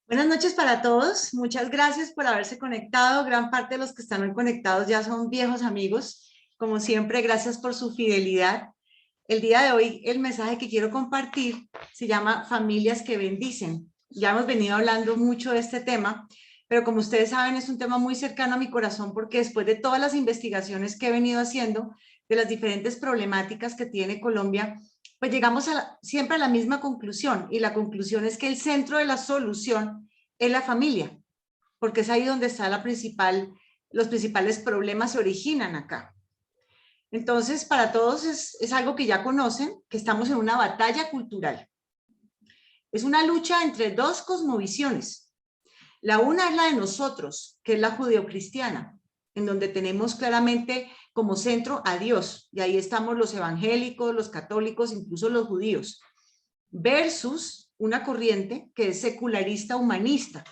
Buenas noches para todos. Muchas gracias por haberse conectado. Gran parte de los que están hoy conectados ya son viejos amigos. Como siempre, gracias por su fidelidad. El día de hoy, el mensaje que quiero compartir se llama Familias que bendicen. Ya hemos venido hablando mucho de este tema, pero como ustedes saben, es un tema muy cercano a mi corazón porque después de todas las investigaciones que he venido haciendo de las diferentes problemáticas que tiene Colombia, pues llegamos siempre a la misma conclusión, y la conclusión es que el centro de la solución es la familia, porque es ahí donde está los principales problemas se originan acá. Entonces, para todos es algo que ya conocen, que estamos en una batalla cultural. Es una lucha entre dos cosmovisiones. La una es la de nosotros, que es la judeocristiana, en donde tenemos claramente como centro a Dios, y ahí estamos los evangélicos, los católicos, incluso los judíos, versus una corriente que es secularista humanista,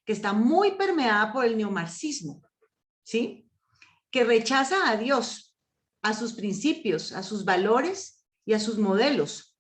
que está muy permeada por el neomarxismo, ¿sí? Que rechaza a Dios, a sus principios, a sus valores y a sus modelos,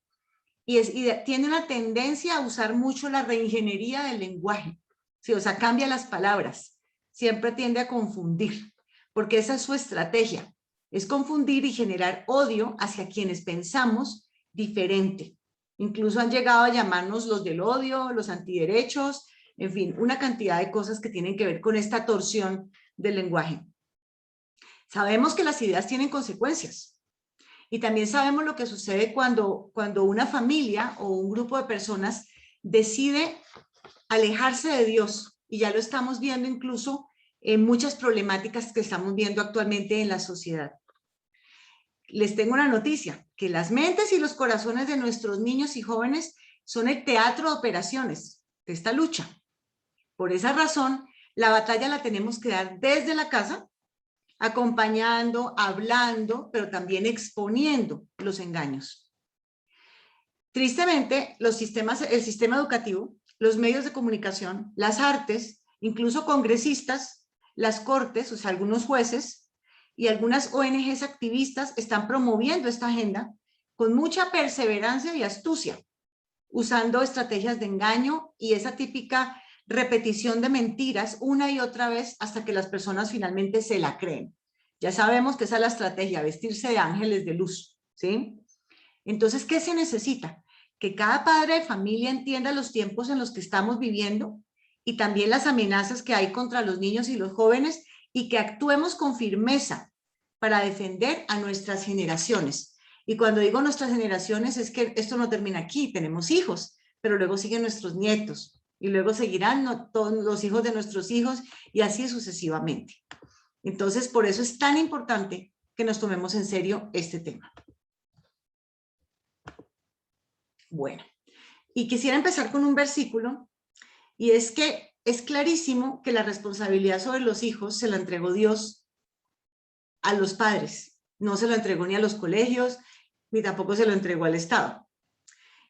y tiene una tendencia a usar mucho la reingeniería del lenguaje, ¿sí? O sea, cambia las palabras, siempre tiende a confundir, porque esa es su estrategia, es confundir y generar odio hacia quienes pensamos diferente. Incluso han llegado a llamarnos los del odio, los antiderechos, en fin, una cantidad de cosas que tienen que ver con esta torsión del lenguaje. Sabemos que las ideas tienen consecuencias, y también sabemos lo que sucede cuando una familia o un grupo de personas decide alejarse de Dios, y ya lo estamos viendo incluso en muchas problemáticas que estamos viendo actualmente en la sociedad. Les tengo una noticia, que las mentes y los corazones de nuestros niños y jóvenes son el teatro de operaciones de esta lucha. Por esa razón, la batalla la tenemos que dar desde la casa, acompañando, hablando, pero también exponiendo los engaños. Tristemente, el sistema educativo, los medios de comunicación, las artes, incluso congresistas, las cortes, o sea, algunos jueces y algunas ONGs activistas están promoviendo esta agenda con mucha perseverancia y astucia, usando estrategias de engaño y esa típica repetición de mentiras una y otra vez hasta que las personas finalmente se la creen. Ya sabemos que esa es la estrategia, vestirse de ángeles de luz, ¿sí? Entonces, ¿qué se necesita? Que cada padre de familia entienda los tiempos en los que estamos viviendo y también las amenazas que hay contra los niños y los jóvenes, y que actuemos con firmeza para defender a nuestras generaciones. Y cuando digo nuestras generaciones es que esto no termina aquí, tenemos hijos, pero luego siguen nuestros nietos y luego seguirán todos los hijos de nuestros hijos y así sucesivamente. Entonces, por eso es tan importante que nos tomemos en serio este tema. Bueno, y quisiera empezar con un versículo, y es que es clarísimo que la responsabilidad sobre los hijos se la entregó Dios a los padres, no se lo entregó ni a los colegios, ni tampoco se lo entregó al Estado.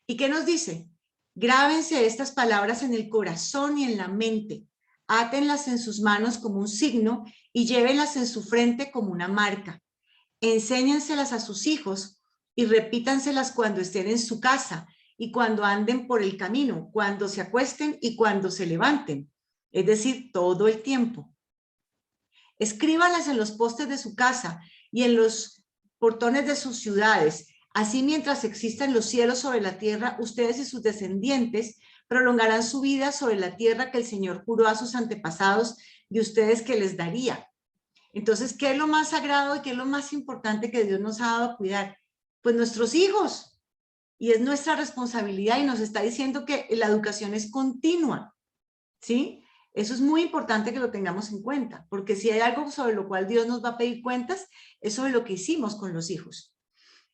¿Y qué nos dice? Grábense estas palabras en el corazón y en la mente, átenlas en sus manos como un signo y llévenlas en su frente como una marca. Enséñenselas a sus hijos y repítanselas cuando estén en su casa y cuando anden por el camino, cuando se acuesten y cuando se levanten, es decir, todo el tiempo. Escríbanlas en los postes de su casa y en los portones de sus ciudades. Así, mientras existan los cielos sobre la tierra, ustedes y sus descendientes prolongarán su vida sobre la tierra que el Señor juró a sus antepasados de ustedes que les daría. Entonces, ¿qué es lo más sagrado y qué es lo más importante que Dios nos ha dado a cuidar? Pues nuestros hijos. Y es nuestra responsabilidad, y nos está diciendo que la educación es continua, ¿sí? Eso es muy importante que lo tengamos en cuenta, porque si hay algo sobre lo cual Dios nos va a pedir cuentas, es sobre lo que hicimos con los hijos.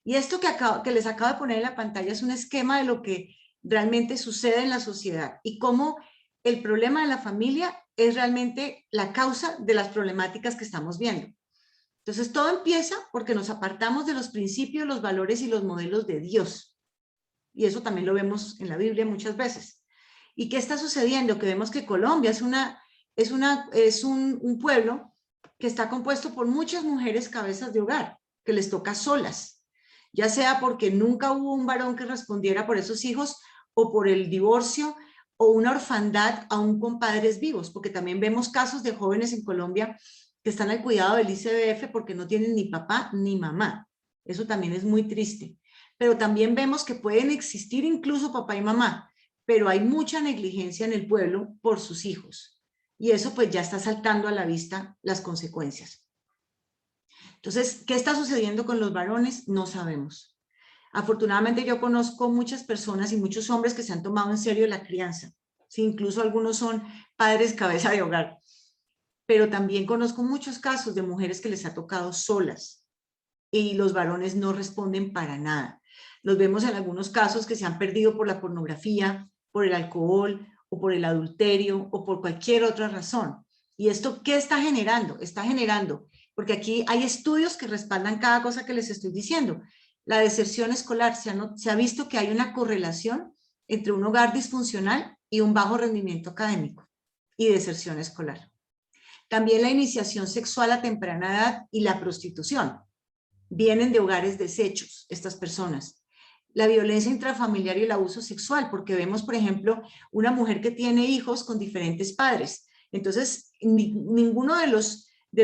Y esto que les acabo de poner en la pantalla es un esquema de lo que realmente sucede en la sociedad y cómo el problema de la familia es realmente la causa de las problemáticas que estamos viendo. Entonces, todo empieza porque nos apartamos de los principios, los valores y los modelos de Dios. Y eso también lo vemos en la Biblia muchas veces. ¿Y qué está sucediendo? Que vemos que Colombia es un pueblo que está compuesto por muchas mujeres cabezas de hogar, que les toca solas, ya sea porque nunca hubo un varón que respondiera por esos hijos, o por el divorcio, o una orfandad aún con padres vivos, porque también vemos casos de jóvenes en Colombia que están al cuidado del ICBF porque no tienen ni papá ni mamá. Eso también es muy triste. Pero también vemos que pueden existir incluso papá y mamá, pero hay mucha negligencia en el pueblo por sus hijos. Y eso pues ya está saltando a la vista las consecuencias. Entonces, ¿qué está sucediendo con los varones? No sabemos. Afortunadamente yo conozco muchas personas y muchos hombres que se han tomado en serio la crianza. Sí, incluso algunos son padres cabeza de hogar. Pero también conozco muchos casos de mujeres que les ha tocado solas y los varones no responden para nada. Los vemos en algunos casos que se han perdido por la pornografía, por el alcohol o por el adulterio o por cualquier otra razón. ¿Y esto qué está generando? Está generando, porque aquí hay estudios que respaldan cada cosa que les estoy diciendo. La deserción escolar, se ha visto que hay una correlación entre un hogar disfuncional y un bajo rendimiento académico y deserción escolar. También la iniciación sexual a temprana edad y la prostitución. Vienen de hogares deshechos estas personas. La violencia intrafamiliar y el abuso sexual, porque vemos, por ejemplo, una mujer que tiene hijos con diferentes padres. Entonces, ninguno de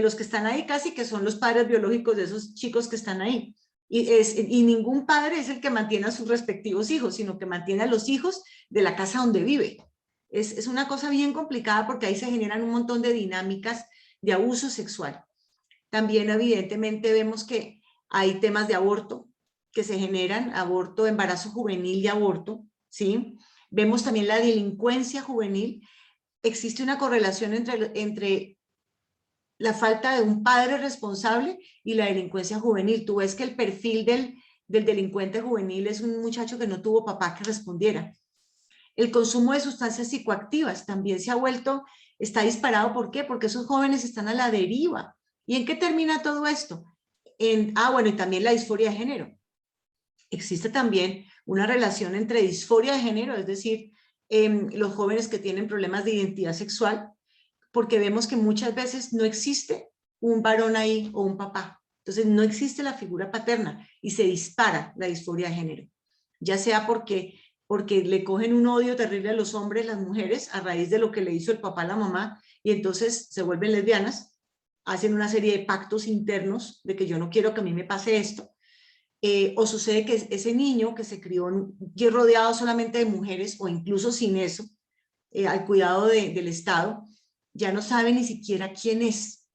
los que están ahí casi que son los padres biológicos de esos chicos que están ahí. Y ningún padre es el que mantiene a sus respectivos hijos, sino que mantiene a los hijos de la casa donde vive. Es una cosa bien complicada porque ahí se generan un montón de dinámicas de abuso sexual. También evidentemente vemos que hay temas de aborto que se generan, aborto, embarazo juvenil y aborto, ¿sí? Vemos también la delincuencia juvenil. Existe una correlación entre la falta de un padre responsable y la delincuencia juvenil. Tú ves que el perfil del delincuente juvenil es un muchacho que no tuvo papá que respondiera. El consumo de sustancias psicoactivas también se ha vuelto, está disparado. ¿Por qué? Porque esos jóvenes están a la deriva. ¿Y en qué termina todo esto? Bueno, y también la disforia de género. Existe también una relación entre disforia de género, es decir, los jóvenes que tienen problemas de identidad sexual, porque vemos que muchas veces no existe un varón ahí o un papá. Entonces no existe la figura paterna y se dispara la disforia de género, ya sea porque le cogen un odio terrible a los hombres, las mujeres, a raíz de lo que le hizo el papá a la mamá, y entonces se vuelven lesbianas, hacen una serie de pactos internos de que yo no quiero que a mí me pase esto, o sucede que ese niño que se crió rodeado solamente de mujeres, o incluso sin eso, al cuidado del Estado, ya no sabe ni siquiera quién es.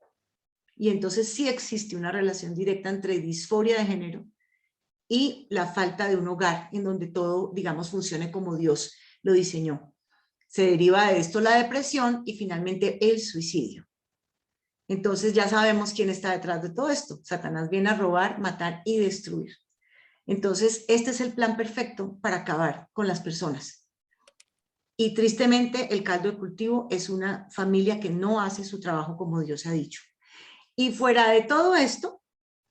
Y entonces sí existe una relación directa entre disforia de género y la falta de un hogar en donde todo, digamos, funcione como Dios lo diseñó. Se deriva de esto la depresión y finalmente el suicidio. Entonces ya sabemos quién está detrás de todo esto. Satanás viene a robar, matar y destruir. Entonces este es el plan perfecto para acabar con las personas. Y tristemente el caldo de cultivo es una familia que no hace su trabajo como Dios ha dicho. Y fuera de todo esto,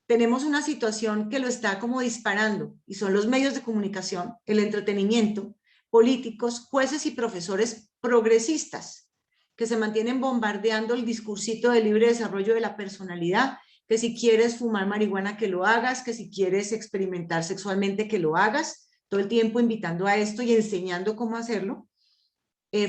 tenemos una situación que lo está como disparando, y son los medios de comunicación, el entretenimiento, políticos, jueces y profesores progresistas, que se mantienen bombardeando el discursito de libre desarrollo de la personalidad, que si quieres fumar marihuana que lo hagas, que si quieres experimentar sexualmente que lo hagas, todo el tiempo invitando a esto y enseñando cómo hacerlo,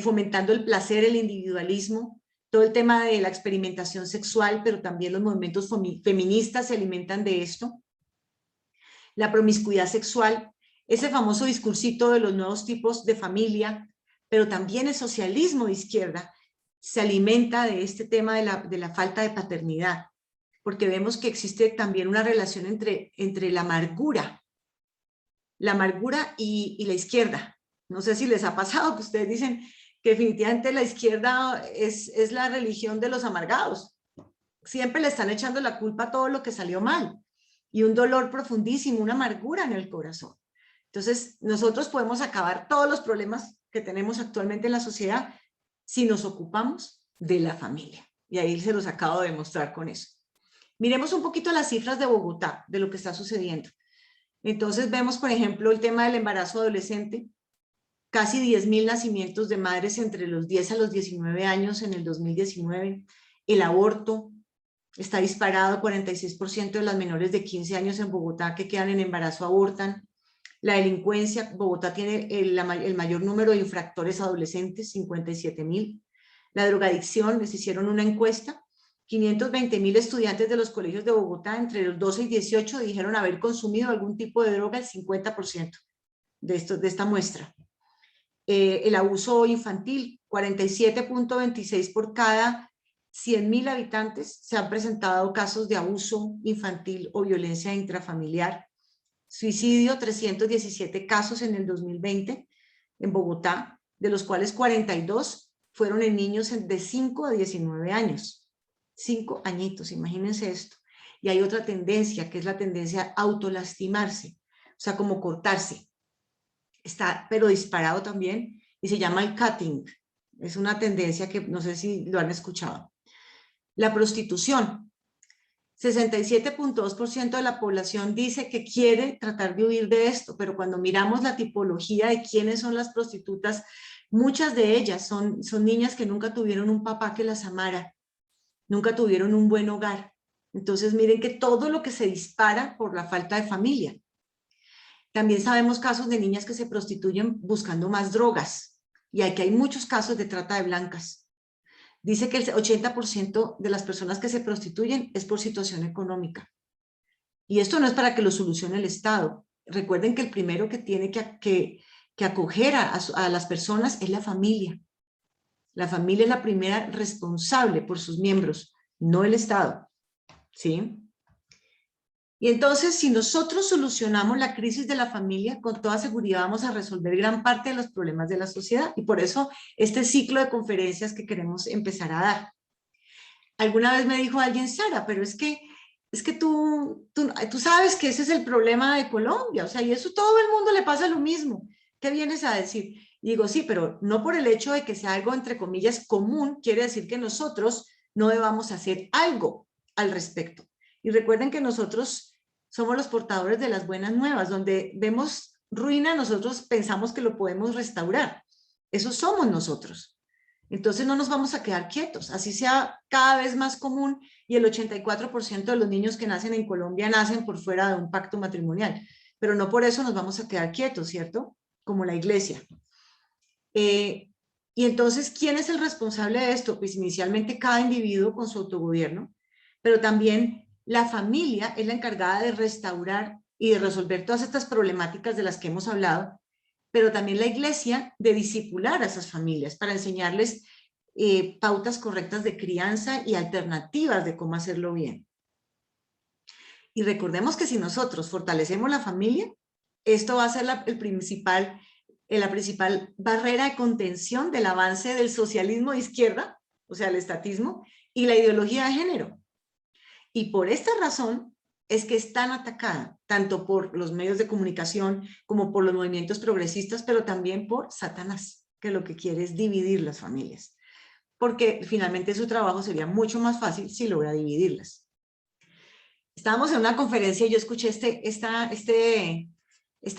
fomentando el placer, el individualismo, todo el tema de la experimentación sexual, pero también los movimientos feministas se alimentan de esto, la promiscuidad sexual, ese famoso discursito de los nuevos tipos de familia, pero también el socialismo de izquierda se alimenta de este tema de la falta de paternidad, porque vemos que existe también una relación entre la amargura y la izquierda. No sé si les ha pasado que ustedes dicen que definitivamente la izquierda es la religión de los amargados. Siempre le están echando la culpa a todo lo que salió mal. Y un dolor profundísimo, una amargura en el corazón. Entonces, nosotros podemos acabar todos los problemas que tenemos actualmente en la sociedad si nos ocupamos de la familia. Y ahí se los acabo de mostrar con eso. Miremos un poquito las cifras de Bogotá, de lo que está sucediendo. Entonces vemos, por ejemplo, el tema del embarazo adolescente, casi 10.000 nacimientos de madres entre los 10 a los 19 años en el 2019, el aborto está disparado, 46% de las menores de 15 años en Bogotá que quedan en embarazo abortan, La delincuencia, Bogotá tiene el mayor número de infractores adolescentes, 57.000. La drogadicción, les hicieron una encuesta, 520.000 estudiantes de los colegios de Bogotá entre los 12 y 18 dijeron haber consumido algún tipo de droga, el 50% de esta muestra. El abuso infantil, 47.26 por cada 100.000 habitantes se han presentado casos de abuso infantil o violencia intrafamiliar. Suicidio, 317 casos en el 2020 en Bogotá, de los cuales 42 fueron en niños de 5 a 19 años. 5 añitos, imagínense esto. Y hay otra tendencia, que es la tendencia a autolastimarse, o sea, como cortarse. Está, pero disparado también, y se llama el cutting. Es una tendencia que no sé si lo han escuchado. La prostitución. 67.2% de la población dice que quiere tratar de huir de esto, pero cuando miramos la tipología de quiénes son las prostitutas, muchas de ellas son niñas que nunca tuvieron un papá que las amara, nunca tuvieron un buen hogar. Entonces miren que todo lo que se dispara por la falta de familia. También sabemos casos de niñas que se prostituyen buscando más drogas, y aquí hay muchos casos de trata de blancas. Dice que el 80% de las personas que se prostituyen es por situación económica. Y esto no es para que lo solucione el Estado. Recuerden que el primero que tiene que acoger a las personas es la familia. La familia es la primera responsable por sus miembros, no el Estado. ¿Sí? Y entonces, si nosotros solucionamos la crisis de la familia, con toda seguridad vamos a resolver gran parte de los problemas de la sociedad. Y por eso este ciclo de conferencias que queremos empezar a dar. Alguna vez me dijo alguien, Sara, pero es que tú sabes que ese es el problema de Colombia, o sea, y eso todo el mundo le pasa lo mismo. ¿Qué vienes a decir? Y digo, sí, pero no por el hecho de que sea algo, entre comillas, común, quiere decir que nosotros no debamos hacer algo al respecto. Y recuerden que nosotros somos los portadores de las buenas nuevas, donde vemos ruina, nosotros pensamos que lo podemos restaurar. Eso somos nosotros. Entonces no nos vamos a quedar quietos, así sea cada vez más común y el 84% de los niños que nacen en Colombia nacen por fuera de un pacto matrimonial, pero no por eso nos vamos a quedar quietos, ¿cierto? Como la iglesia. Y entonces, ¿quién es el responsable de esto? Pues inicialmente cada individuo con su autogobierno, pero también la familia es la encargada de restaurar y de resolver todas estas problemáticas de las que hemos hablado, pero también la iglesia de discipular a esas familias para enseñarles pautas correctas de crianza y alternativas de cómo hacerlo bien. Y recordemos que si nosotros fortalecemos la familia, esto va a ser la principal barrera de contención del avance del socialismo de izquierda, o sea, el estatismo, y la ideología de género. Y por esta razón es que es tan atacada, tanto por los medios de comunicación como por los movimientos progresistas, pero también por Satanás, que lo que quiere es dividir las familias. Porque finalmente su trabajo sería mucho más fácil si logra dividirlas. Estábamos en una conferencia y yo escuché este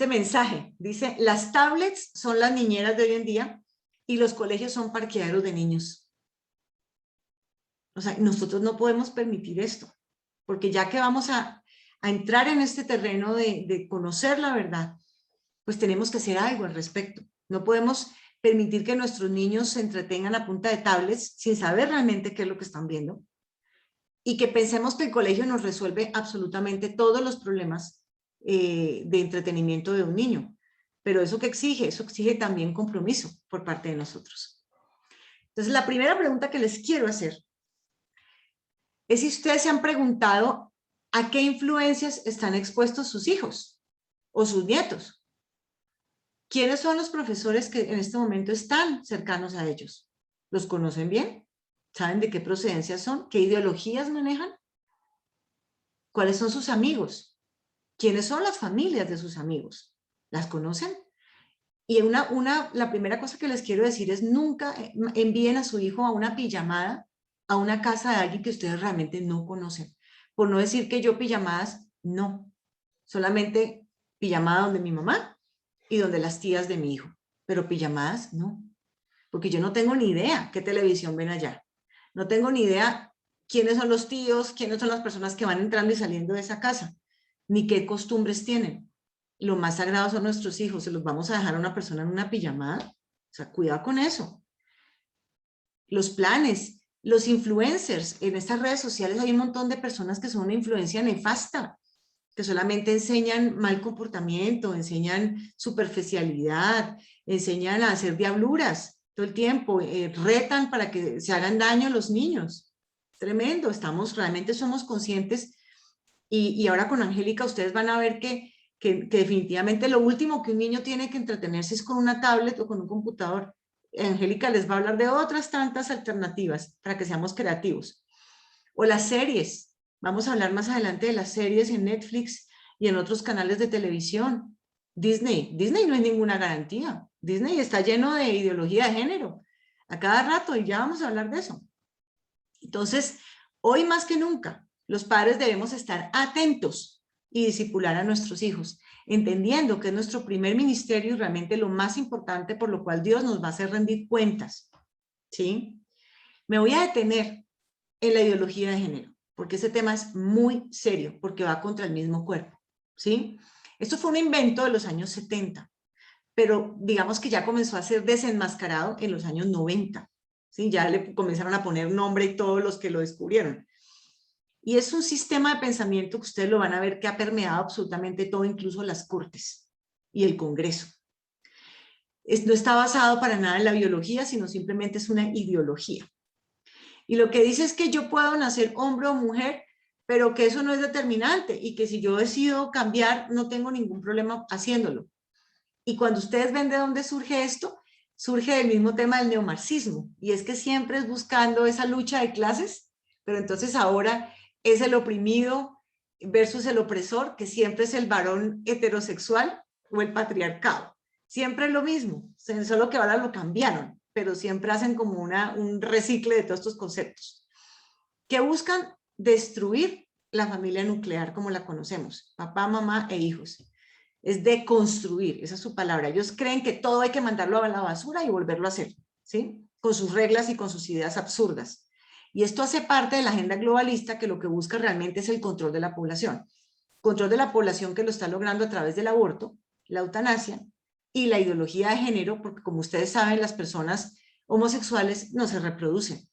mensaje. Dice, las tablets son las niñeras de hoy en día y los colegios son parqueaderos de niños. O sea, nosotros no podemos permitir esto, porque ya que vamos a entrar en este terreno de conocer la verdad, pues tenemos que hacer algo al respecto. No podemos permitir que nuestros niños se entretengan a punta de tablets sin saber realmente qué es lo que están viendo y que pensemos que el colegio nos resuelve absolutamente todos los problemas de entretenimiento de un niño. Pero ¿eso qué exige? Eso exige también compromiso por parte de nosotros. Entonces, la primera pregunta que les quiero hacer es si ustedes se han preguntado a qué influencias están expuestos sus hijos o sus nietos. ¿Quiénes son los profesores que en este momento están cercanos a ellos? ¿Los conocen bien? ¿Saben de qué procedencia son? ¿Qué ideologías manejan? ¿Cuáles son sus amigos? ¿Quiénes son las familias de sus amigos? ¿Las conocen? Y la primera cosa que les quiero decir es nunca envíen a su hijo a una pijamada, a una casa de alguien que ustedes realmente no conocen. Por no decir que yo pijamadas, no. Solamente pijamada donde mi mamá y donde las tías de mi hijo. Pero pijamadas, no. Porque yo no tengo ni idea qué televisión ven allá. No tengo ni idea quiénes son los tíos, quiénes son las personas que van entrando y saliendo de esa casa, ni qué costumbres tienen. lo más sagrado son nuestros hijos, se los vamos a dejar a una persona en una pijamada. O sea, cuidado con eso. Los planes, los influencers, en estas redes sociales hay un montón de personas que son una influencia nefasta, que solamente enseñan mal comportamiento, enseñan superficialidad, enseñan a hacer diabluras todo el tiempo, retan para que se hagan daño a los niños. Tremendo, realmente somos conscientes y ahora con Angélica ustedes van a ver que definitivamente lo último que un niño tiene que entretenerse es con una tablet o con un computador. Angélica les va a hablar de otras tantas alternativas para que seamos creativos. O las series. Vamos a hablar más adelante de las series en Netflix y en otros canales de televisión. Disney no es ninguna garantía. Disney está lleno de ideología de género a cada rato y ya vamos a hablar de eso. Entonces, hoy más que nunca, los padres debemos estar atentos y discipular a nuestros hijos, entendiendo que es nuestro primer ministerio y realmente lo más importante por lo cual Dios nos va a hacer rendir cuentas. ¿Sí? Me voy a detener en la ideología de género, porque ese tema es muy serio, porque va contra el mismo cuerpo. ¿Sí? Esto fue un invento de los años 70, pero digamos que ya comenzó a ser desenmascarado en los años 90. ¿Sí? Ya le comenzaron a poner nombre y todos los que lo descubrieron. Y es un sistema de pensamiento que ustedes lo van a ver que ha permeado absolutamente todo, incluso las cortes y el Congreso. No está basado para nada en la biología, sino simplemente es una ideología. Y lo que dice es que yo puedo nacer hombre o mujer, pero que eso no es determinante y que si yo decido cambiar, no tengo ningún problema haciéndolo. Y cuando ustedes ven de dónde surge esto, surge del mismo tema del neomarxismo, y es que siempre es buscando esa lucha de clases, pero entonces ahora es el oprimido versus el opresor, que siempre es el varón heterosexual o el patriarcado. Siempre es lo mismo, solo que ahora lo cambiaron, pero siempre hacen como un recicle de todos estos conceptos, que buscan destruir la familia nuclear como la conocemos, papá, mamá e hijos. Es deconstruir, esa es su palabra. Ellos creen que todo hay que mandarlo a la basura y volverlo a hacer, ¿sí? Con sus reglas y con sus ideas absurdas. Y esto hace parte de la agenda globalista que lo que busca realmente es el control de la población. Control de la población que lo está logrando a través del aborto, la eutanasia y la ideología de género, porque como ustedes saben, las personas homosexuales no se reproducen.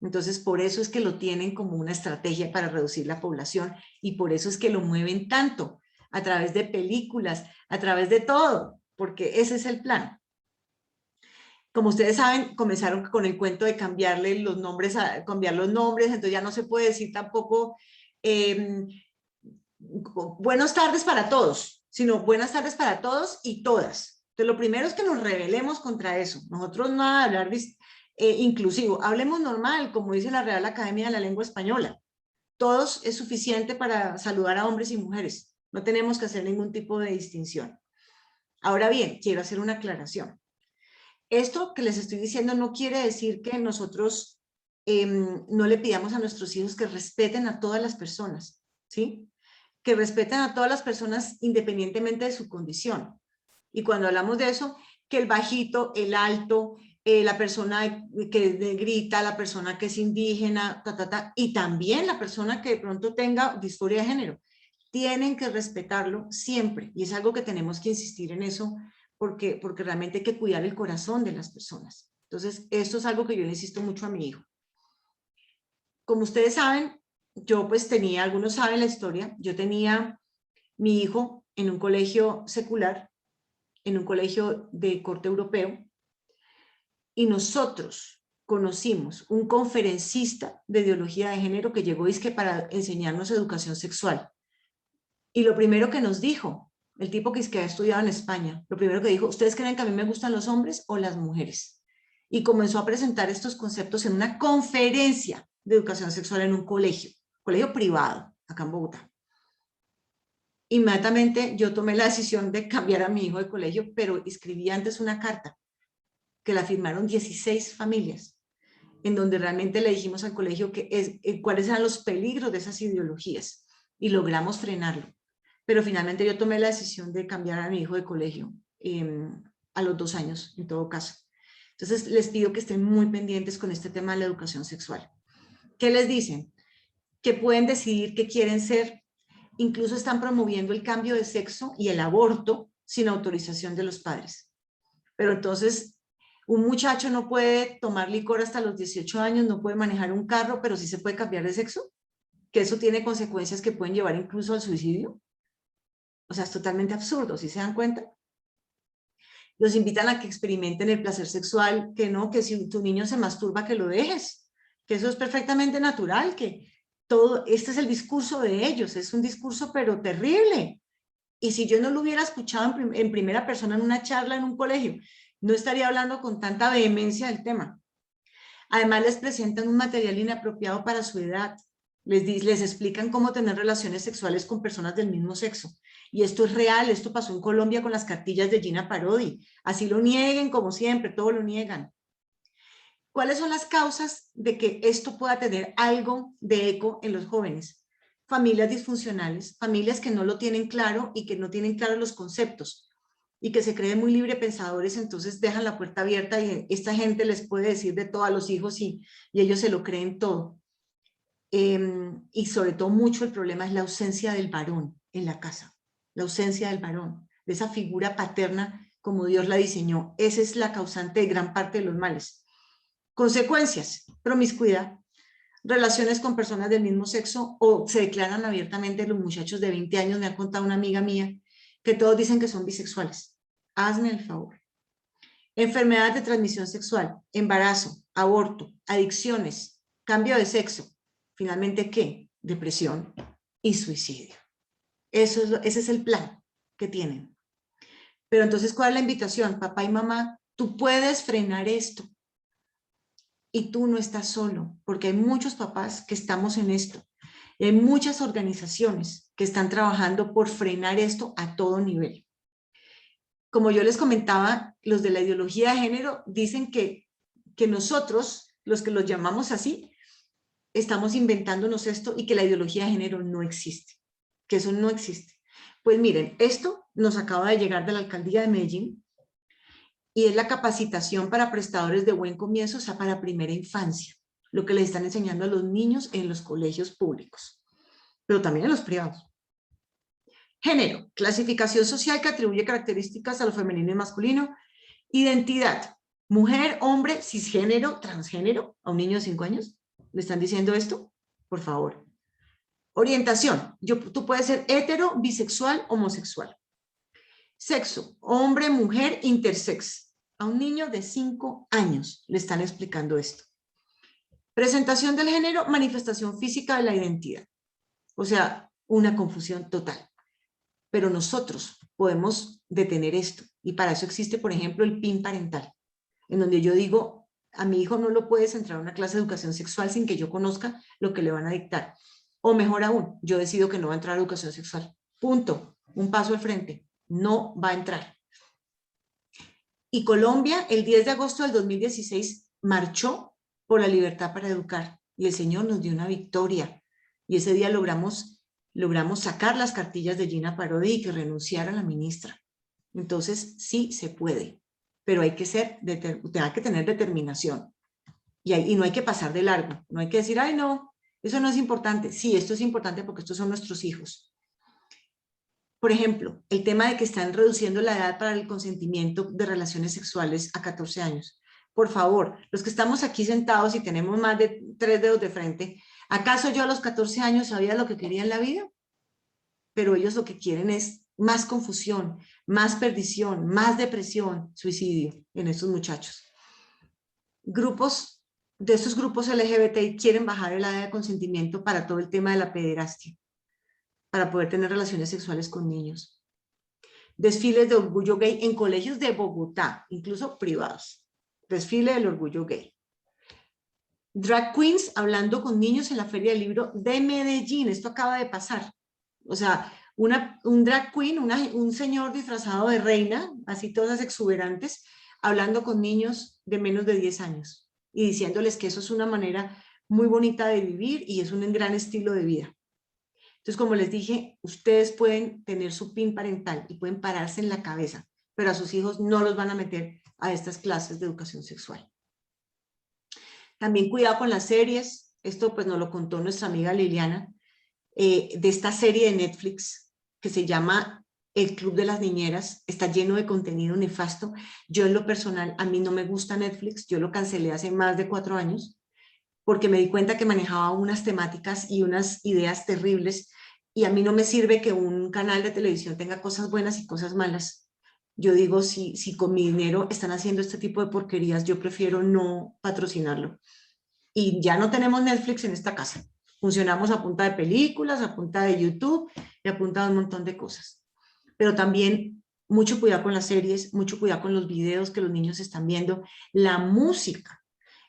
Entonces, por eso es que lo tienen como una estrategia para reducir la población y por eso es que lo mueven tanto, a través de películas, a través de todo, porque ese es el plan. Como ustedes saben, comenzaron con el cuento de cambiarle los nombres, cambiar los nombres, entonces ya no se puede decir tampoco buenas tardes para todos, sino buenas tardes para todos y todas. Entonces, lo primero es que nos rebelemos contra eso. Nosotros no vamos a hablar inclusivo, hablemos normal, como dice la Real Academia de la Lengua Española. Todos es suficiente para saludar a hombres y mujeres. No tenemos que hacer ningún tipo de distinción. Ahora bien, quiero hacer una aclaración. Esto que les estoy diciendo no quiere decir que nosotros no le pidamos a nuestros hijos que respeten a todas las personas, ¿sí? Que respeten a todas las personas independientemente de su condición. Y cuando hablamos de eso, que el bajito, el alto, la persona que grita, la persona que es indígena, y también la persona que de pronto tenga disforia de género, tienen que respetarlo siempre. Y es algo que tenemos que insistir en eso, porque realmente hay que cuidar el corazón de las personas. Entonces, esto es algo que yo le insisto mucho a mi hijo. Como ustedes saben, yo pues tenía, algunos saben la historia, yo tenía mi hijo en un colegio secular, en un colegio de corte europeo, y nosotros conocimos un conferencista de ideología de género que llegó para enseñarnos educación sexual. Y lo primero que nos dijo, el tipo que había estudiado en España, lo primero que dijo, ¿ustedes creen que a mí me gustan los hombres o las mujeres? Y comenzó a presentar estos conceptos en una conferencia de educación sexual en un colegio privado, acá en Bogotá. Inmediatamente yo tomé la decisión de cambiar a mi hijo de colegio, pero escribí antes una carta que la firmaron 16 familias, en donde realmente le dijimos al colegio cuáles eran los peligros de esas ideologías y logramos frenarlo. Pero finalmente yo tomé la decisión de cambiar a mi hijo de colegio a los 2 años, en todo caso. Entonces les pido que estén muy pendientes con este tema de la educación sexual. ¿Qué les dicen? Que pueden decidir qué quieren ser incluso están promoviendo el cambio de sexo y el aborto sin autorización de los padres. Pero entonces, un muchacho no puede tomar licor hasta los 18 años, no puede manejar un carro, pero sí se puede cambiar de sexo, que eso tiene consecuencias que pueden llevar incluso al suicidio. O sea, es totalmente absurdo, ¿sí se dan cuenta? Los invitan a que experimenten el placer sexual, que no, que si tu niño se masturba, que lo dejes, que eso es perfectamente natural, que todo, este es el discurso de ellos, es un discurso pero terrible. Y si yo no lo hubiera escuchado en primera persona en una charla en un colegio, no estaría hablando con tanta vehemencia del tema. Además les presentan un material inapropiado para su edad, les explican cómo tener relaciones sexuales con personas del mismo sexo. Y esto es real, esto pasó en Colombia con las cartillas de Gina Parodi. Así lo nieguen, como siempre, todo lo niegan. ¿Cuáles son las causas de que esto pueda tener algo de eco en los jóvenes? Familias disfuncionales, familias que no lo tienen claro y que no tienen claros los conceptos y que se creen muy libre pensadores, entonces dejan la puerta abierta y esta gente les puede decir de todo a los hijos y ellos se lo creen todo. Y sobre todo mucho el problema es la ausencia del varón en la casa, la ausencia del varón, de esa figura paterna como Dios la diseñó. Esa es la causante de gran parte de los males. Consecuencias: promiscuidad, relaciones con personas del mismo sexo, o se declaran abiertamente los muchachos de 20 años, me ha contado una amiga mía, que todos dicen que son bisexuales. Hazme el favor. Enfermedades de transmisión sexual, embarazo, aborto, adicciones, cambio de sexo. Finalmente, ¿qué? Depresión y suicidio. Ese es el plan que tienen. Pero entonces, ¿cuál es la invitación? Papá y mamá, tú puedes frenar esto. Y tú no estás solo, porque hay muchos papás que estamos en esto. Y hay muchas organizaciones que están trabajando por frenar esto a todo nivel. Como yo les comentaba, los de la ideología de género dicen que nosotros, los que los llamamos así, estamos inventándonos esto y que la ideología de género no existe, que eso no existe. Pues miren, esto nos acaba de llegar de la alcaldía de Medellín y es la capacitación para prestadores de buen comienzo, o sea, para primera infancia, lo que les están enseñando a los niños en los colegios públicos, pero también en los privados. Género, clasificación social que atribuye características a lo femenino y masculino. Identidad, mujer, hombre, cisgénero, transgénero, a un niño de 5 años. ¿Le están diciendo esto? Por favor. Orientación, tú puedes ser hetero, bisexual, homosexual. Sexo, hombre, mujer, intersex. A un niño de 5 años le están explicando esto. Presentación del género, manifestación física de la identidad. O sea, una confusión total. Pero nosotros podemos detener esto. Y para eso existe, por ejemplo, el PIN parental, en donde yo digo, a mi hijo no lo puedes entrar a una clase de educación sexual sin que yo conozca lo que le van a dictar. O mejor aún, yo decido que no va a entrar a educación sexual. Punto. Un paso al frente. No va a entrar. Y Colombia, el 10 de agosto del 2016, marchó por la libertad para educar. Y el Señor nos dio una victoria. Y ese día logramos sacar las cartillas de Gina Parodi y que renunciara la ministra. Entonces, sí se puede, pero hay que tener determinación. Y no hay que pasar de largo. No hay que decir, ay, no, eso no es importante. Sí, esto es importante porque estos son nuestros hijos. Por ejemplo, el tema de que están reduciendo la edad para el consentimiento de relaciones sexuales a 14 años. Por favor, los que estamos aquí sentados y tenemos más de 3 dedos de frente, ¿acaso yo a los 14 años sabía lo que quería en la vida? Pero ellos lo que quieren es más confusión, más perdición, más depresión, suicidio en estos muchachos. De estos grupos LGBTI quieren bajar la edad de consentimiento para todo el tema de la pederastia, para poder tener relaciones sexuales con niños. Desfiles de orgullo gay en colegios de Bogotá, incluso privados. Desfile del orgullo gay. Drag queens hablando con niños en la Feria del Libro de Medellín. Esto acaba de pasar. O sea, un drag queen, un señor disfrazado de reina, así todas exuberantes, hablando con niños de menos de 10 años y diciéndoles que eso es una manera muy bonita de vivir y es un gran estilo de vida. Entonces, como les dije, ustedes pueden tener su PIN parental y pueden pararse en la cabeza, pero a sus hijos no los van a meter a estas clases de educación sexual. También cuidado con las series. Esto pues nos lo contó nuestra amiga Liliana. de esta serie de Netflix que se llama El Club de las Niñeras. Está lleno de contenido nefasto. Yo en lo personal, a mí no me gusta Netflix, yo lo cancelé hace más de 4 años, porque me di cuenta que manejaba unas temáticas y unas ideas terribles, y a mí no me sirve que un canal de televisión tenga cosas buenas y cosas malas. Yo digo, si con mi dinero están haciendo este tipo de porquerías, yo prefiero no patrocinarlo. Y ya no tenemos Netflix en esta casa. Funcionamos a punta de películas, a punta de YouTube y a punta de un montón de cosas. Pero también mucho cuidado con las series, mucho cuidado con los videos que los niños están viendo, la música,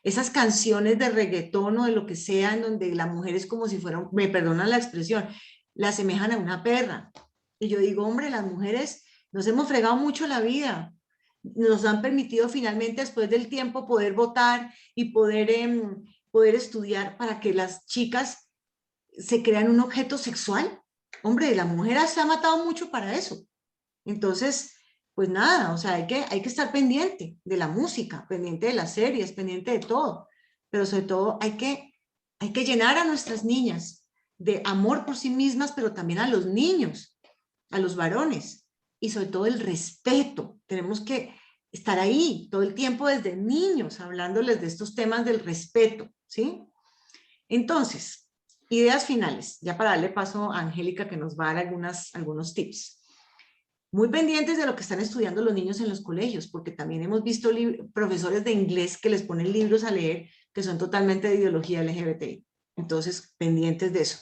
esas canciones de reggaetón o de lo que sea, en donde la mujer es como si fuera, me perdonan la expresión, la asemejan a una perra. Y yo digo, hombre, las mujeres nos hemos fregado mucho la vida, nos han permitido finalmente después del tiempo poder votar y poder estudiar para que las chicas se crean un objeto sexual. Hombre, la mujer se ha matado mucho para eso. Entonces, pues nada, o sea, hay que estar pendiente de la música, pendiente de las series, pendiente de todo, pero sobre todo hay que llenar a nuestras niñas de amor por sí mismas, pero también a los niños, a los varones, y sobre todo el respeto. Tenemos que estar ahí todo el tiempo desde niños, hablándoles de estos temas del respeto, ¿sí? Entonces, ideas finales, ya para darle paso a Angélica que nos va a dar algunos tips. Muy pendientes de lo que están estudiando los niños en los colegios, porque también hemos visto profesores de inglés que les ponen libros a leer que son totalmente de ideología LGBT. Entonces, pendientes de eso.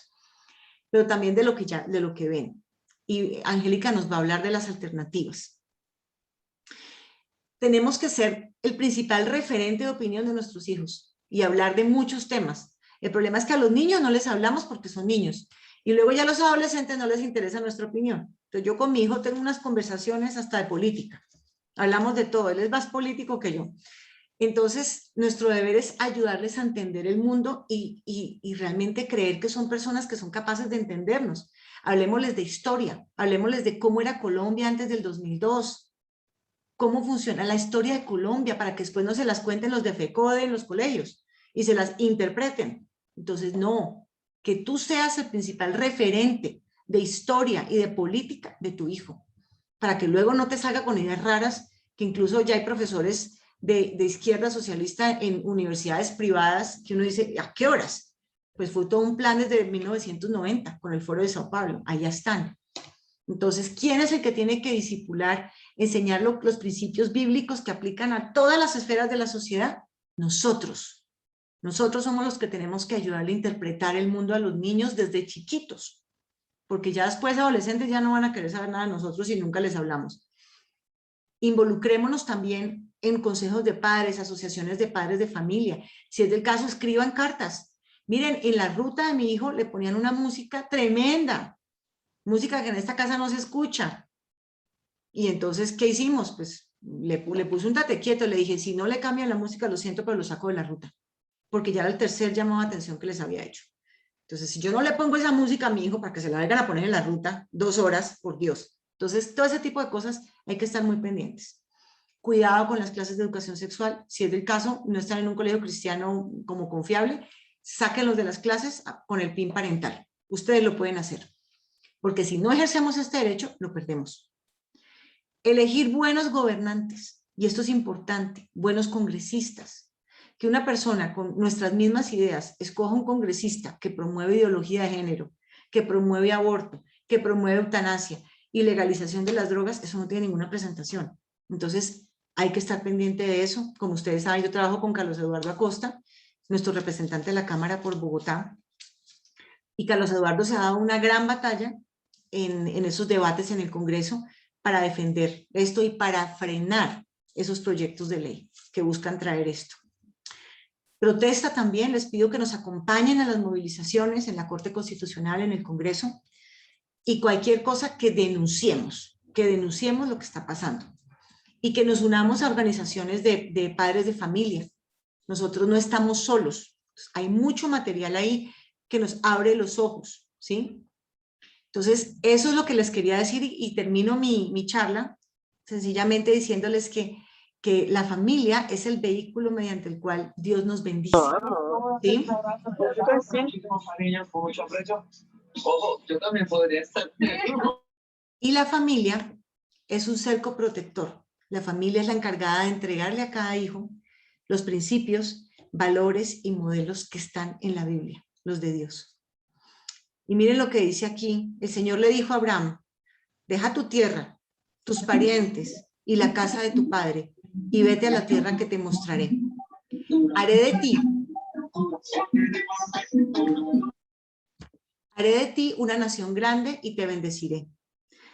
Pero también de lo que ven. Y Angélica nos va a hablar de las alternativas. Tenemos que ser el principal referente de opinión de nuestros hijos y hablar de muchos temas. El problema es que a los niños no les hablamos porque son niños. Y luego ya a los adolescentes no les interesa nuestra opinión. Entonces yo con mi hijo tengo unas conversaciones hasta de política. Hablamos de todo, él es más político que yo. Entonces nuestro deber es ayudarles a entender el mundo y realmente creer que son personas que son capaces de entendernos. Hablemosles de historia, hablemosles de cómo era Colombia antes del 2002, cómo funciona la historia de Colombia para que después no se las cuenten los de FECODE en los colegios y se las interpreten. Entonces no, que tú seas el principal referente de historia y de política de tu hijo, para que luego no te salga con ideas raras, que incluso ya hay profesores de izquierda socialista en universidades privadas que uno dice, ¿a qué horas? Pues fue todo un plan desde 1990 con el Foro de Sao Paulo, allá están. Entonces, ¿quién es el que tiene que disipular, enseñar los principios bíblicos que aplican a todas las esferas de la sociedad? Nosotros. Nosotros somos los que tenemos que ayudarle a interpretar el mundo a los niños desde chiquitos, porque ya después adolescentes ya no van a querer saber nada de nosotros y nunca les hablamos. Involucrémonos también en consejos de padres, asociaciones de padres de familia. Si es del caso, escriban cartas. Miren, en la ruta de mi hijo le ponían una música tremenda, música que en esta casa no se escucha. Y entonces, ¿qué hicimos? Pues le puse un tate quieto, le dije, si no le cambian la música, lo siento, pero lo saco de la ruta, porque ya era el tercer llamado de atención que les había hecho. Entonces, si yo no le pongo esa música a mi hijo para que se la vayan a poner en la ruta 2 horas, por Dios. Entonces, todo ese tipo de cosas hay que estar muy pendientes. Cuidado con las clases de educación sexual. Si es del caso, no están en un colegio cristiano como confiable, sáquenlos de las clases con el PIN parental. Ustedes lo pueden hacer, porque si no ejercemos este derecho, lo perdemos. Elegir buenos gobernantes, y esto es importante, buenos congresistas. Que una persona con nuestras mismas ideas escoja un congresista que promueve ideología de género, que promueve aborto, que promueve eutanasia y legalización de las drogas, eso no tiene ninguna presentación. Entonces, hay que estar pendiente de eso. Como ustedes saben, yo trabajo con Carlos Eduardo Acosta, nuestro representante de la Cámara por Bogotá, y Carlos Eduardo se ha dado una gran batalla en esos debates en el Congreso para defender esto y para frenar esos proyectos de ley que buscan traer esto. Protesta también, les pido que nos acompañen a las movilizaciones en la Corte Constitucional, en el Congreso, y cualquier cosa que denunciemos lo que está pasando, y que nos unamos a organizaciones de padres de familia. Nosotros no estamos solos, hay mucho material ahí que nos abre los ojos, ¿sí? Entonces, eso es lo que les quería decir y termino mi charla sencillamente diciéndoles que la familia es el vehículo mediante el cual Dios nos bendice, ¿sí? Ojo, yo también podría estar. Y la familia es un cerco protector. La familia es la encargada de entregarle a cada hijo los principios, valores y modelos que están en la Biblia, los de Dios. Y miren lo que dice aquí. El Señor le dijo a Abraham, deja tu tierra, tus parientes y la casa de tu padre y vete a la tierra que te mostraré. Haré de ti una nación grande y te bendeciré.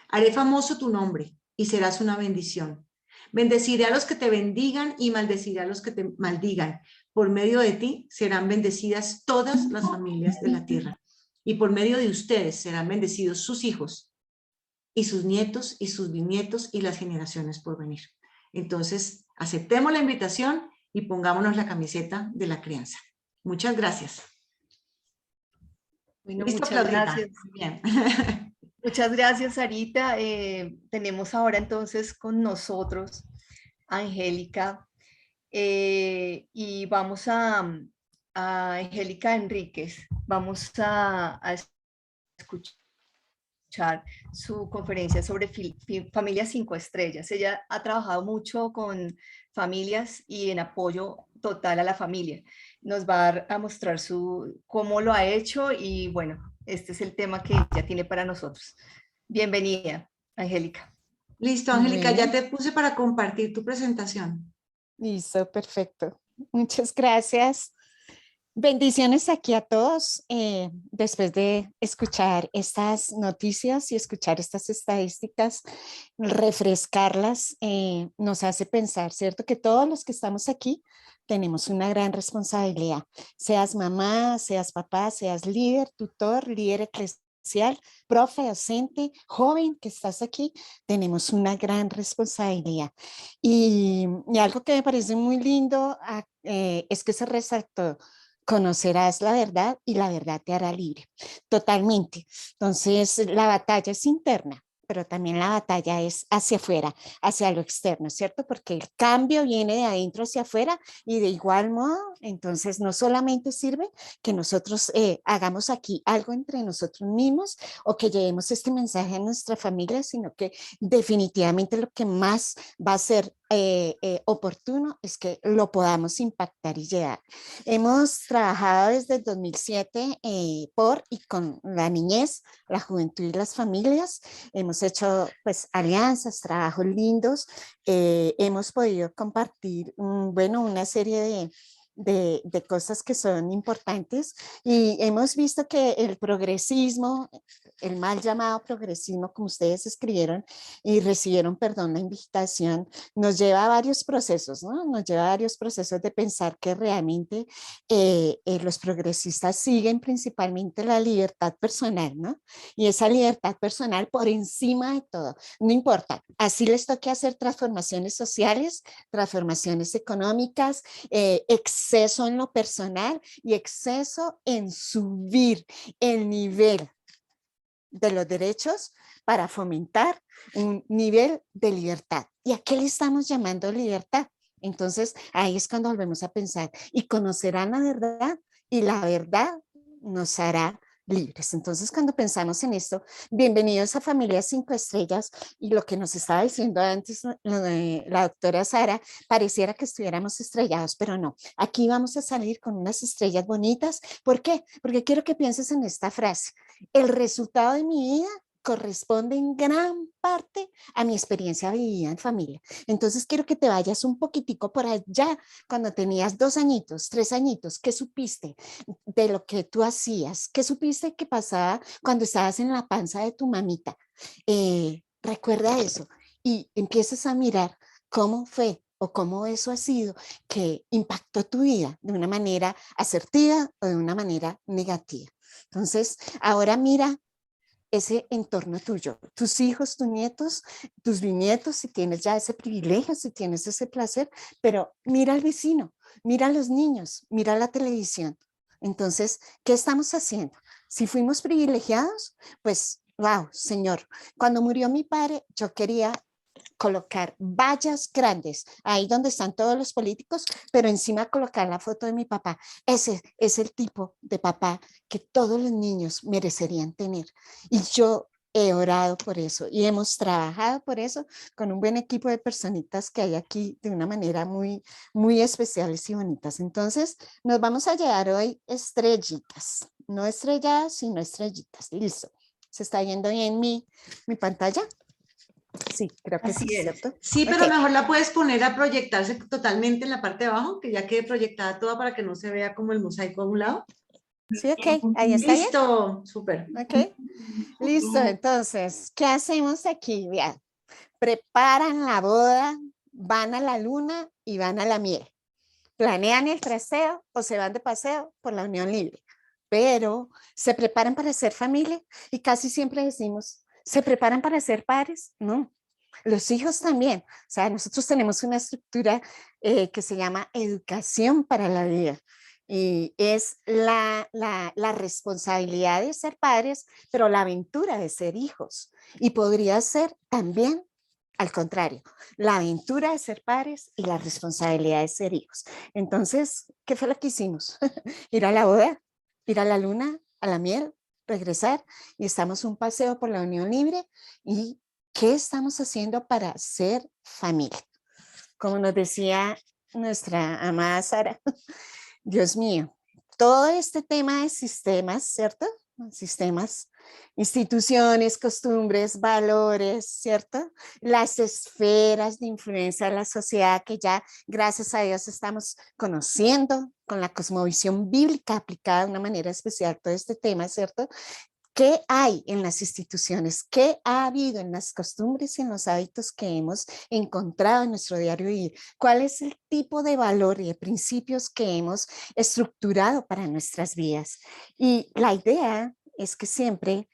Haré famoso tu nombre y serás una bendición. Bendeciré a los que te bendigan y maldeciré a los que te maldigan. Por medio de ti serán bendecidas todas las familias de la tierra. Y por medio de ustedes serán bendecidos sus hijos y sus nietos y sus bisnietos y las generaciones por venir. Entonces, aceptemos la invitación y pongámonos la camiseta de la crianza. Muchas gracias. Bueno, Listo, muchas Claudita. gracias. Bien. Muchas gracias, Sarita. Tenemos ahora entonces con nosotros a Angélica y vamos a Angélica Enríquez. Vamos a escuchar su conferencia sobre familias 5 estrellas. Ella ha trabajado mucho con familias y en apoyo total a la familia. Nos va a mostrar cómo lo ha hecho y bueno, este es el tema que ella tiene para nosotros. Bienvenida, Angélica. Listo, Angélica, ya Bueno, te puse para compartir tu presentación. listo, perfecto. Muchas gracias. Bendiciones aquí a todos. Después de escuchar estas noticias y escuchar estas estadísticas, refrescarlas, nos hace pensar, ¿cierto? Que todos los que estamos aquí tenemos una gran responsabilidad. Seas mamá, seas papá, seas líder, tutor, líder eclesial, profe, docente, joven que estás aquí, tenemos una gran responsabilidad. Y algo que me parece muy lindo es que se resaltó: conocerás la verdad y la verdad te hará libre. Totalmente. Entonces, la batalla es interna, pero también la batalla es hacia afuera, hacia lo externo, ¿cierto? Porque el cambio viene de adentro hacia afuera y de igual modo, entonces no solamente sirve que nosotros hagamos aquí algo entre nosotros mismos o que llevemos este mensaje a nuestra familia, sino que definitivamente lo que más va a ser oportuno es que lo podamos impactar y llegar. Hemos trabajado desde el 2007 por y con la niñez, la juventud y las familias. Hemos hecho pues alianzas, trabajos lindos. Hemos podido compartir, bueno, una serie de cosas que son importantes y hemos visto que el progresismo, el mal llamado progresismo, como ustedes escribieron y recibieron, perdón, la invitación, nos lleva a varios procesos, ¿no? Nos lleva a varios procesos de pensar que realmente los progresistas siguen principalmente la libertad personal, ¿no? Y esa libertad personal por encima de todo, no importa, así les toque hacer transformaciones sociales, transformaciones económicas, exceso en lo personal y exceso en subir el nivel de los derechos para fomentar un nivel de libertad. ¿Y a qué le estamos llamando libertad? Entonces, ahí es cuando volvemos a pensar y conocerán la verdad y la verdad nos hará libres. Entonces, cuando pensamos en esto, bienvenidos a Familia 5 Estrellas y lo que nos estaba diciendo antes la doctora Sara, pareciera que estuviéramos estrellados, pero no. Aquí vamos a salir con unas estrellas bonitas. ¿Por qué? Porque quiero que pienses en esta frase. El resultado de mi vida corresponde en gran parte a mi experiencia vivida en familia. Entonces quiero que te vayas un poquitico por allá, cuando tenías 2 añitos, 3 añitos, ¿qué supiste de lo que tú hacías? ¿Qué supiste que pasaba cuando estabas en la panza de tu mamita? Recuerda eso y empiezas a mirar cómo fue o cómo eso ha sido que impactó tu vida de una manera asertiva o de una manera negativa. Entonces, ahora mira ese entorno tuyo, tus hijos, tus bisnietos, si tienes ya ese privilegio, si tienes ese placer, pero mira al vecino, mira a los niños, mira la televisión. Entonces, ¿qué estamos haciendo? Si fuimos privilegiados, pues, wow, Señor, cuando murió mi padre, yo quería colocar vallas grandes, ahí donde están todos los políticos, pero encima colocar la foto de mi papá. Ese es el tipo de papá que todos los niños merecerían tener. Y yo he orado por eso y hemos trabajado por eso con un buen equipo de personitas que hay aquí de una manera muy, muy especiales y bonitas. Entonces, nos vamos a llevar hoy estrellitas, no estrelladas, sino estrellitas. Listo. ¿Se está viendo bien mi pantalla? Sí, creo que sí, Así es. ¿cierto? Sí, pero Ok. mejor la puedes poner a proyectarse totalmente en la parte de abajo, que ya quede proyectada toda para que no se vea como el mosaico a un lado. Sí, ok, ahí está bien. Listo, súper. Ok, listo. Entonces, ¿qué hacemos aquí? Vean, preparan la boda, van a la luna y van a la miel. Planean el traseo o se van de paseo por la unión libre, pero se preparan para ser familia y casi siempre decimos, ¿se preparan para ser padres? No. Los hijos también. O sea, nosotros tenemos una estructura que se llama educación para la vida. Y es la responsabilidad de ser padres, pero la aventura de ser hijos. Y podría ser también al contrario, la aventura de ser padres y la responsabilidad de ser hijos. Entonces, ¿qué fue lo que hicimos? Ir a la boda, ir a la luna, a la miel, regresar y estamos un paseo por la unión libre. ¿Y qué estamos haciendo para ser familia? Como nos decía nuestra amada Sara, Dios mío, todo este tema de sistemas, ¿cierto? Sistemas, instituciones, costumbres, valores, ¿cierto? Las esferas de influencia de la sociedad que ya, gracias a Dios, estamos conociendo con la cosmovisión bíblica aplicada de una manera especial todo este tema, ¿cierto? ¿Qué hay en las instituciones? ¿Qué ha habido en las costumbres y en los hábitos que hemos encontrado en nuestro diario vivir? ¿Cuál es el tipo de valor y de principios que hemos estructurado para nuestras vidas? Y la idea es que siempre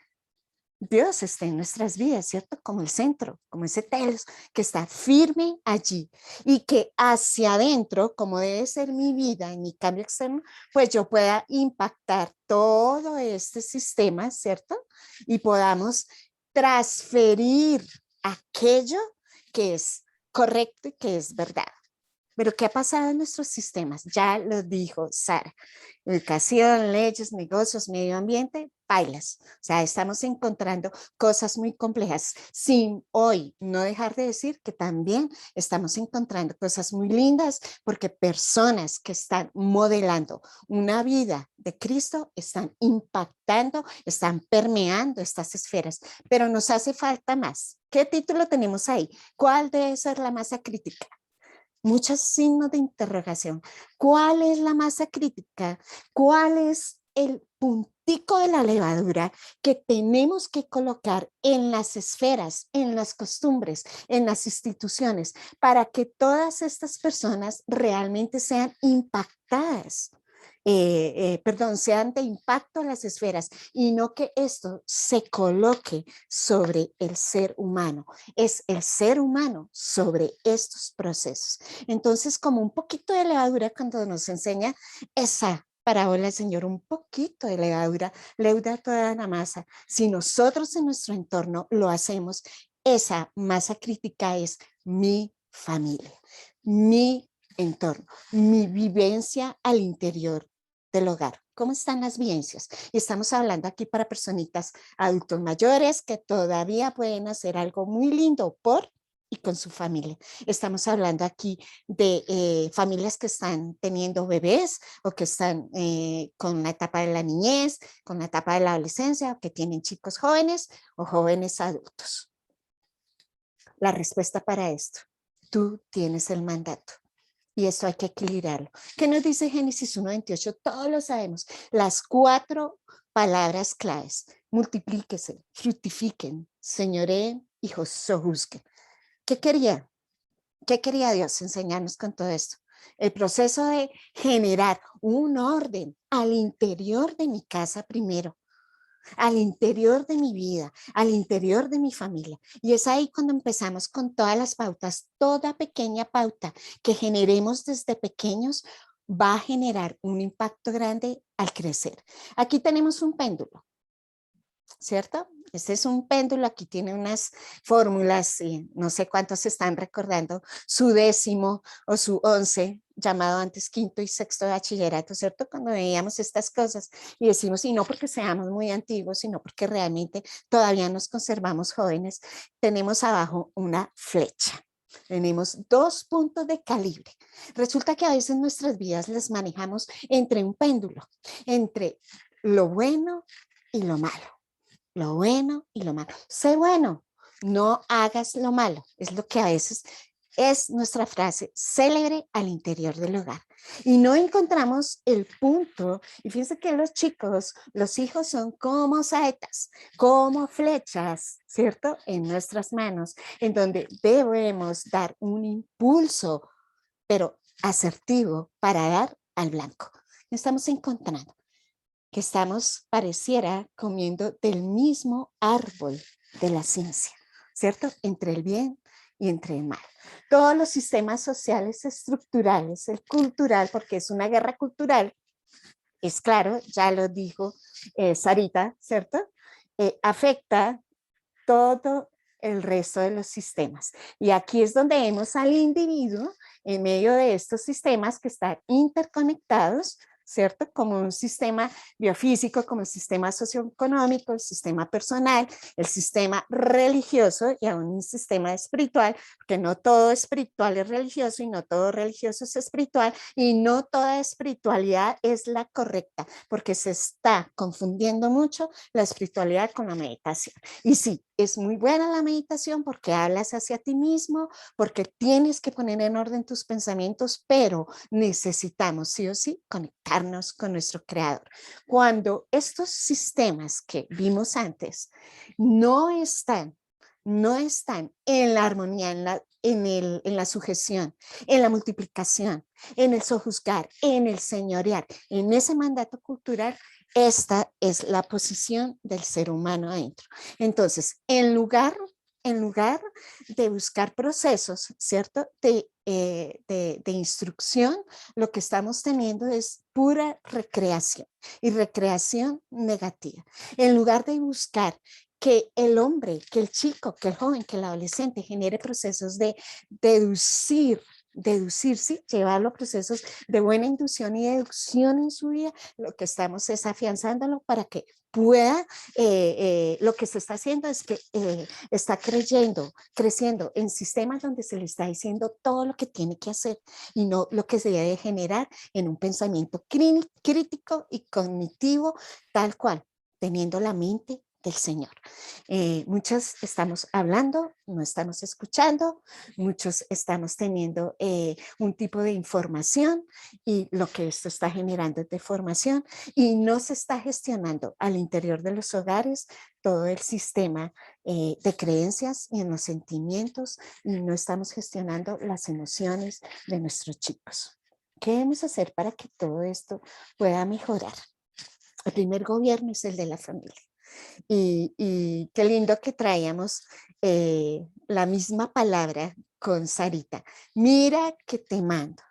Dios está en nuestras vidas, ¿cierto? Como el centro, como ese telos que está firme allí y que hacia adentro, como debe ser mi vida en mi cambio externo, pues yo pueda impactar todo este sistema, ¿cierto? Y podamos transferir aquello que es correcto y que es verdad. Pero ¿qué ha pasado en nuestros sistemas? Ya lo dijo Sara. Educación, leyes, negocios, medio ambiente, bailas. O sea, estamos encontrando cosas muy complejas, sin hoy no dejar de decir que también estamos encontrando cosas muy lindas porque personas que están modelando una vida de Cristo están impactando, están permeando estas esferas, pero nos hace falta más. ¿Qué título tenemos ahí? ¿Cuál debe ser la masa crítica? Muchos signos de interrogación. ¿Cuál es la masa crítica? ¿Cuál es el puntico de la levadura que tenemos que colocar en las esferas, en las costumbres, en las instituciones, para que todas estas personas realmente sean impactadas? Sean de impacto en las esferas y no que esto se coloque sobre el ser humano. Es el ser humano sobre estos procesos. Entonces, como un poquito de levadura cuando nos enseña esa parábola, Señor, un poquito de levadura leuda toda la masa. Si nosotros en nuestro entorno lo hacemos, esa masa crítica es mi familia, mi entorno, mi vivencia al interior del hogar. ¿Cómo están las vivencias? Y estamos hablando aquí para personitas adultos mayores que todavía pueden hacer algo muy lindo por y con su familia. Estamos hablando aquí de familias que están teniendo bebés o que están con la etapa de la niñez, con la etapa de la adolescencia, o que tienen chicos jóvenes o jóvenes adultos. La respuesta para esto, tú tienes el mandato. Y esto hay que equilibrarlo. ¿Qué nos dice Génesis 1:28? Todos lo sabemos. Las 4 palabras claves. Multiplíquese, fructifiquen, señoreen y sojuzguen. ¿Qué quería? ¿Qué quería Dios enseñarnos con todo esto? El proceso de generar un orden al interior de mi casa primero, al interior de mi vida, al interior de mi familia. Y es ahí cuando empezamos con todas las pautas, toda pequeña pauta que generemos desde pequeños va a generar un impacto grande al crecer. Aquí tenemos un péndulo, ¿cierto? Este es un péndulo, aquí tiene unas fórmulas, no sé cuántos están recordando, su 10º o su 11, llamado antes 5º y 6º de bachillerato, ¿cierto? Cuando veíamos estas cosas y decimos, y no porque seamos muy antiguos, sino porque realmente todavía nos conservamos jóvenes, tenemos abajo una flecha. Tenemos 2 puntos de calibre. Resulta que a veces nuestras vidas las manejamos entre un péndulo, entre lo bueno y lo malo. Lo bueno y lo malo. Sé bueno, no hagas lo malo. Es lo que a veces es nuestra frase célebre al interior del hogar. Y no encontramos el punto. Y fíjense que los chicos, los hijos son como saetas, como flechas, ¿cierto? En nuestras manos, en donde debemos dar un impulso, pero asertivo para dar al blanco. Estamos encontrando que estamos, pareciera, comiendo del mismo árbol de la ciencia, ¿cierto? Entre el bien y entre el mal. Todos los sistemas sociales estructurales, el cultural, porque es una guerra cultural, es claro, ya lo dijo Sarita, ¿cierto? Afecta todo el resto de los sistemas. Y aquí es donde vemos al individuo en medio de estos sistemas que están interconectados, ¿cierto? Como un sistema biofísico, como el sistema socioeconómico, el sistema personal, el sistema religioso y aún un sistema espiritual, porque no todo espiritual es religioso y no todo religioso es espiritual y no toda espiritualidad es la correcta, porque se está confundiendo mucho la espiritualidad con la meditación. Y sí, es muy buena la meditación porque hablas hacia ti mismo, porque tienes que poner en orden tus pensamientos, pero necesitamos sí o sí conectarnos con nuestro creador. Cuando estos sistemas que vimos antes no están en la armonía, en la sujeción, en la multiplicación, en el sojuzgar, en el señorear, en ese mandato cultural, esta es la posición del ser humano adentro. Entonces, en lugar de buscar procesos, ¿cierto? De instrucción, lo que estamos teniendo es pura recreación y recreación negativa. En lugar de buscar que el hombre, que el chico, que el joven, que el adolescente genere procesos de deducir, sí, llevarlo a procesos de buena inducción y deducción en su vida, lo que estamos es afianzándolo para que pueda, lo que se está haciendo es que está creciendo en sistemas donde se le está diciendo todo lo que tiene que hacer y no lo que se debe generar en un pensamiento crítico y cognitivo tal cual, teniendo la mente del Señor. Muchos estamos hablando, no estamos escuchando, muchos estamos teniendo un tipo de información y lo que esto está generando es deformación y no se está gestionando al interior de los hogares todo el sistema de creencias y en los sentimientos y no estamos gestionando las emociones de nuestros chicos. ¿Qué debemos hacer para que todo esto pueda mejorar? El primer gobierno es el de la familia. Y qué lindo que traíamos la misma palabra con Sarita. Mira que te mando,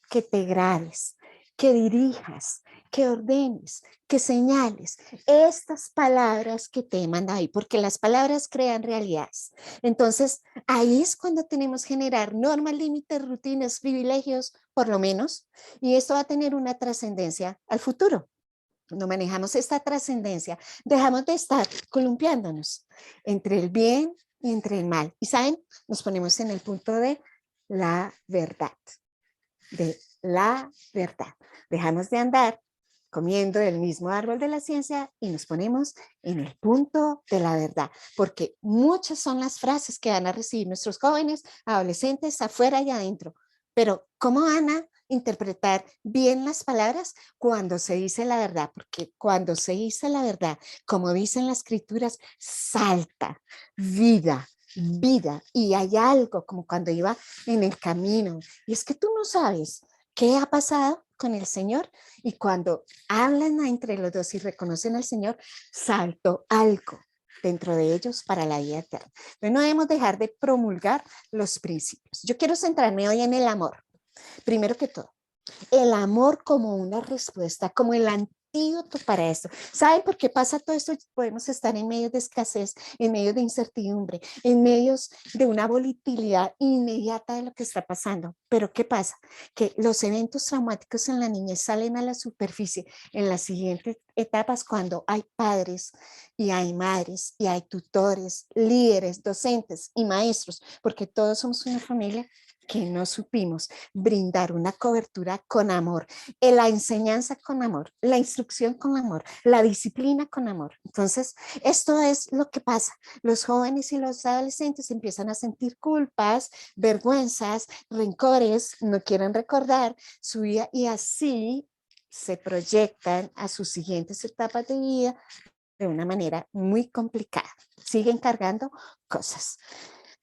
que te grabes, que dirijas, que ordenes, que señales estas palabras que te he mandado ahí, porque las palabras crean realidades. Entonces, ahí es cuando tenemos que generar normas, límites, rutinas, privilegios, por lo menos, y esto va a tener una trascendencia al futuro. Cuando manejamos esta trascendencia, dejamos de estar columpiándonos entre el bien y entre el mal. Y saben, nos ponemos en el punto de la verdad, de la verdad. Dejamos de andar comiendo del mismo árbol de la ciencia y nos ponemos en el punto de la verdad, porque muchas son las frases que van a recibir nuestros jóvenes, adolescentes, afuera y adentro. Pero, ¿cómo van a interpretar bien las palabras cuando se dice la verdad? Porque cuando se dice la verdad, como dicen las escrituras, salta vida, vida. Y hay algo como cuando iba en el camino. Y es que tú no sabes qué ha pasado con el Señor y cuando hablan entre los dos y reconocen al Señor, saltó algo dentro de ellos para la vida eterna. Pero no debemos dejar de promulgar los principios. Yo quiero centrarme hoy en el amor. Primero que todo, el amor como una respuesta, como el antídoto para esto. ¿Saben por qué pasa todo esto? Podemos estar en medio de escasez, en medio de incertidumbre, en medio de una volatilidad inmediata de lo que está pasando. Pero ¿qué pasa? Que los eventos traumáticos en la niñez salen a la superficie en las siguientes etapas cuando hay padres y hay madres y hay tutores, líderes, docentes y maestros, porque todos somos una familia que no supimos brindar una cobertura con amor, la enseñanza con amor, la instrucción con amor, la disciplina con amor. Entonces, esto es lo que pasa. Los jóvenes y los adolescentes empiezan a sentir culpas, vergüenzas, rencores, no quieren recordar su vida y así se proyectan a sus siguientes etapas de vida de una manera muy complicada. Siguen cargando cosas.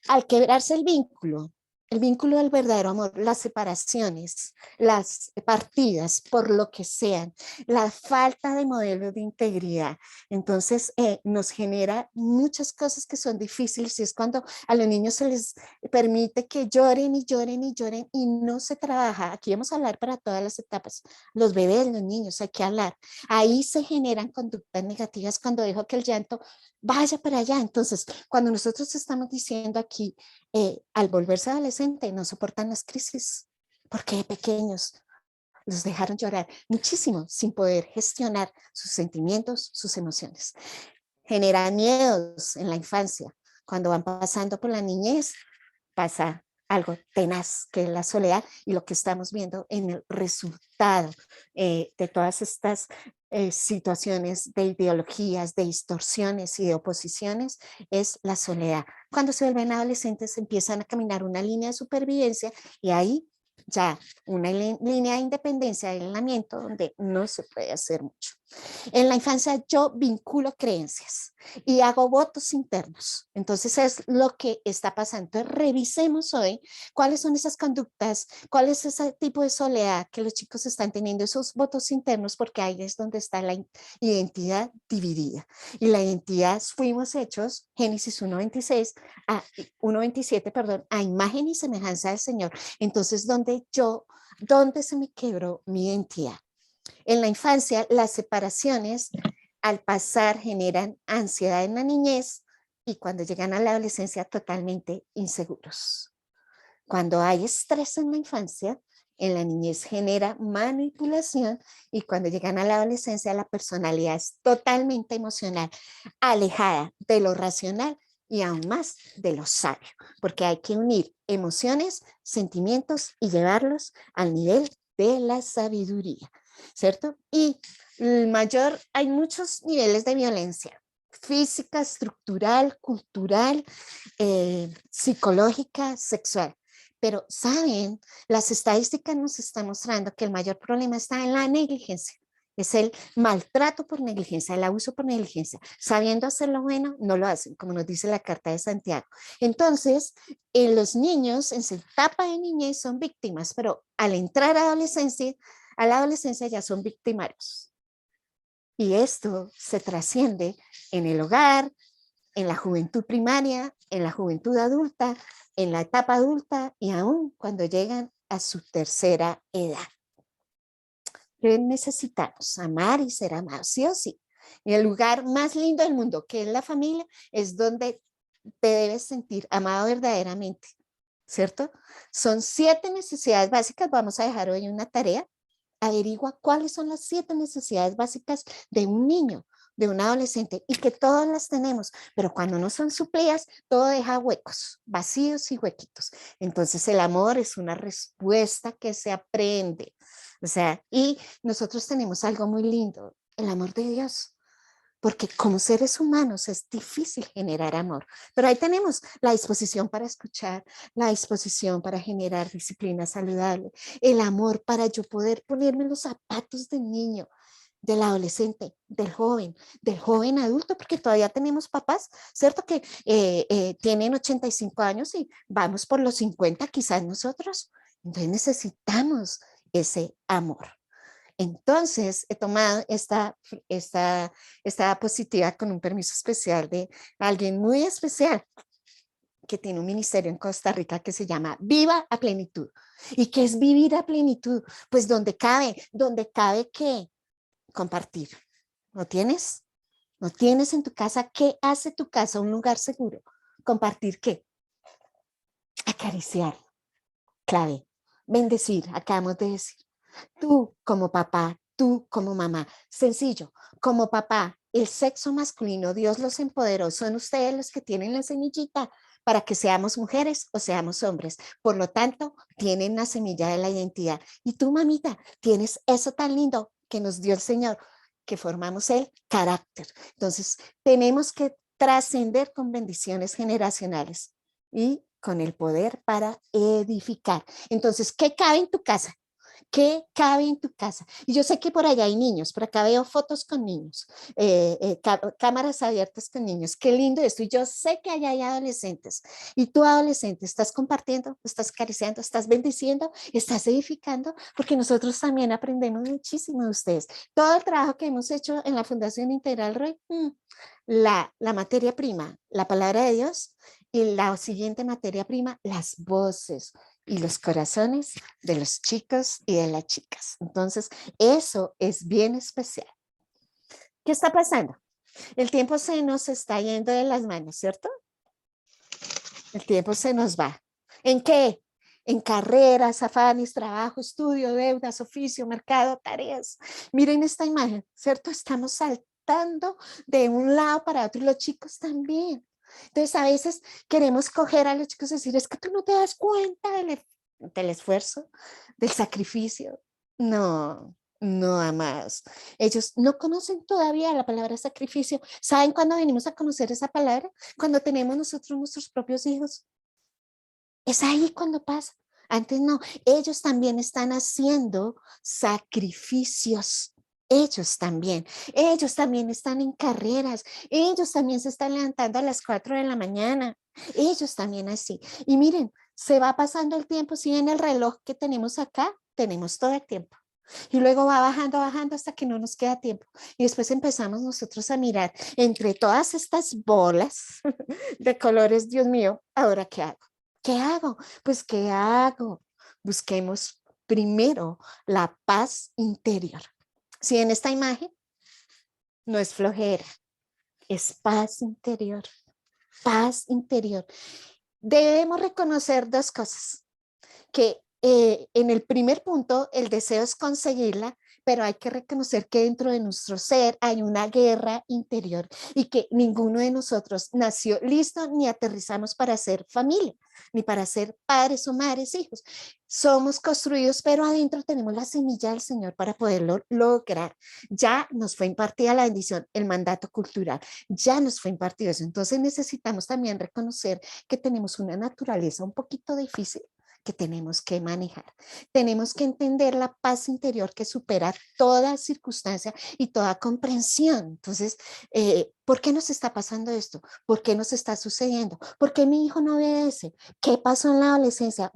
Al quebrarse el vínculo del verdadero amor, las separaciones, las partidas, por lo que sean, la falta de modelo de integridad, entonces nos genera muchas cosas que son difíciles y es cuando a los niños se les permite que lloren y lloren y lloren y no se trabaja. Aquí vamos a hablar para todas las etapas, los bebés, los niños, hay que hablar. Ahí se generan conductas negativas cuando dejo que el llanto vaya para allá. Entonces, cuando nosotros estamos diciendo aquí, al volverse adolescente, no soportan las crisis, porque de pequeños los dejaron llorar muchísimo sin poder gestionar sus sentimientos, sus emociones. Generan miedos en la infancia. Cuando van pasando por la niñez, pasa algo tenaz, que es la soledad y lo que estamos viendo en el resultado de todas estas situaciones de ideologías, de distorsiones y de oposiciones es la soledad. Cuando se vuelven adolescentes empiezan a caminar una línea de supervivencia y ahí ya una línea de independencia, de aislamiento donde no se puede hacer mucho. En la infancia yo vinculo creencias y hago votos internos. Entonces es lo que está pasando. Entonces revisemos hoy cuáles son esas conductas, cuál es ese tipo de soledad que los chicos están teniendo, esos votos internos, porque ahí es donde está la identidad dividida. Y la identidad fuimos hechos, Génesis 1.27, perdón, a imagen y semejanza del Señor. Entonces, ¿dónde se me quebró mi identidad? En la infancia, las separaciones al pasar generan ansiedad en la niñez y cuando llegan a la adolescencia totalmente inseguros. Cuando hay estrés en la infancia, en la niñez genera manipulación y cuando llegan a la adolescencia la personalidad es totalmente emocional, alejada de lo racional y aún más de lo sabio, porque hay que unir emociones, sentimientos y llevarlos al nivel de la sabiduría, ¿cierto? Y hay muchos niveles de violencia, física, estructural, cultural, psicológica, sexual. Pero, ¿saben? Las estadísticas nos están mostrando que el mayor problema está en la negligencia. Es el maltrato por negligencia, el abuso por negligencia. Sabiendo hacer lo bueno, no lo hacen, como nos dice la Carta de Santiago. Entonces, los niños en su etapa de niñez son víctimas, pero al entrar a la adolescencia ya son victimarios. Y esto se trasciende en el hogar, en la juventud primaria, en la juventud adulta, en la etapa adulta y aún cuando llegan a su tercera edad. ¿Qué necesitamos? Amar y ser amados, sí o sí. Y el lugar más lindo del mundo, que es la familia, es donde te debes sentir amado verdaderamente, ¿cierto? Son 7 necesidades básicas. Vamos a dejar hoy una tarea. Averigua cuáles son las 7 necesidades básicas de un niño, de un adolescente, y que todas las tenemos, pero cuando no son suplidas, todo deja huecos, vacíos y huequitos. Entonces el amor es una respuesta que se aprende. O sea, y nosotros tenemos algo muy lindo, el amor de Dios. Porque como seres humanos es difícil generar amor, pero ahí tenemos la disposición para escuchar, la disposición para generar disciplina saludable, el amor para yo poder ponerme los zapatos del niño, del adolescente, del joven adulto, porque todavía tenemos papás, ¿cierto? Que tienen 85 años y vamos por los 50 quizás nosotros. Entonces necesitamos ese amor. Entonces, he tomado esta diapositiva con un permiso especial de alguien muy especial que tiene un ministerio en Costa Rica que se llama Viva a Plenitud. ¿Y qué es vivir a plenitud? Pues donde cabe ¿qué? compartir. ¿No tienes? ¿No tienes en tu casa? ¿Qué hace tu casa un lugar seguro? ¿Compartir qué? Acariciar, clave. Bendecir, acabamos de decir. Tú como papá, tú como mamá. Sencillo, como papá, el sexo masculino, Dios los empoderó. Son ustedes los que tienen la semillita para que seamos mujeres o seamos hombres. Por lo tanto, tienen la semilla de la identidad. Y tú, mamita, tienes eso tan lindo que nos dio el Señor, que formamos el carácter. Entonces, tenemos que trascender con bendiciones generacionales y con el poder para edificar. Entonces, ¿qué cabe en tu casa? ¿Qué cabe en tu casa? Y yo sé que por allá hay niños, por acá veo fotos con niños, cámaras abiertas con niños. Qué lindo esto. Y yo sé que allá hay adolescentes. Y tú, adolescente, estás compartiendo, estás acariciando, estás bendiciendo, estás edificando, porque nosotros también aprendemos muchísimo de ustedes. Todo el trabajo que hemos hecho en la Fundación Integral Roy, la materia prima, la palabra de Dios, y la siguiente materia prima, las voces y los corazones de los chicos y de las chicas. Entonces, eso es bien especial. ¿Qué está pasando? El tiempo se nos está yendo de las manos, ¿cierto? El tiempo se nos va. ¿En qué? En carreras, afanes, trabajo, estudio, deudas, oficio, mercado, tareas. Miren esta imagen, ¿cierto? Estamos saltando de un lado para otro y los chicos también. Entonces, a veces queremos coger a los chicos y decir, es que tú no te das cuenta del esfuerzo, del sacrificio. No, no, amados. Ellos no conocen todavía la palabra sacrificio. ¿Saben cuándo venimos a conocer esa palabra? Cuando tenemos nosotros nuestros propios hijos. Es ahí cuando pasa. Antes no. Ellos también están haciendo sacrificios. Ellos también están en carreras, ellos también se están levantando a las 4 de la mañana, ellos también así. Y miren, se va pasando el tiempo, si en el reloj que tenemos acá, tenemos todo el tiempo. Y luego va bajando, bajando hasta que no nos queda tiempo. Y después empezamos nosotros a mirar entre todas estas bolas de colores, Dios mío, ¿ahora qué hago? ¿Qué hago? Pues, ¿qué hago? Busquemos primero la paz interior. Si en esta imagen no es flojera, es paz interior, paz interior. Debemos reconocer dos cosas, que en el primer punto el deseo es conseguirla, pero hay que reconocer que dentro de nuestro ser hay una guerra interior y que ninguno de nosotros nació listo ni aterrizamos para ser familia, ni para ser padres o madres, hijos. Somos construidos, pero adentro tenemos la semilla del Señor para poderlo lograr. Ya nos fue impartida la bendición, el mandato cultural, ya nos fue impartido eso. Entonces necesitamos también reconocer que tenemos una naturaleza un poquito difícil que tenemos que manejar. Tenemos que entender la paz interior que supera toda circunstancia y toda comprensión. Entonces, ¿por qué nos está pasando esto? ¿Por qué nos está sucediendo? ¿Por qué mi hijo no obedece? ¿Qué pasó en la adolescencia?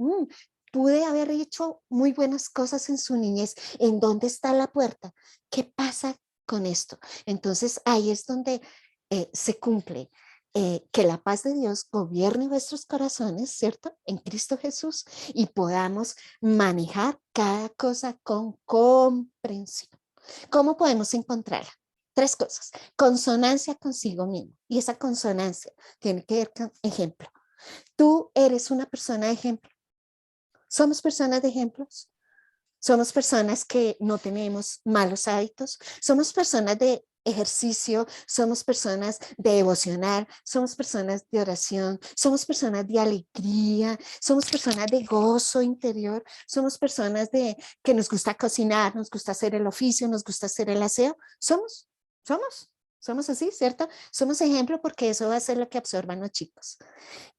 Pude haber hecho muy buenas cosas en su niñez. ¿En dónde está la puerta? ¿Qué pasa con esto? Entonces, ahí es donde se cumple. Que la paz de Dios gobierne vuestros corazones, ¿cierto? En Cristo Jesús, y podamos manejar cada cosa con comprensión. ¿Cómo podemos encontrarla? Tres cosas. Consonancia consigo mismo. Y esa consonancia tiene que ver con ejemplo. Tú eres una persona de ejemplo. Somos personas de ejemplos. Somos personas que no tenemos malos hábitos. Somos personas de ejercicio, somos personas de devocional, somos personas de oración, somos personas de alegría, somos personas de gozo interior, somos personas de que nos gusta cocinar, nos gusta hacer el oficio, nos gusta hacer el aseo. Somos así, ¿cierto? Somos ejemplo porque eso va a ser lo que absorban los chicos.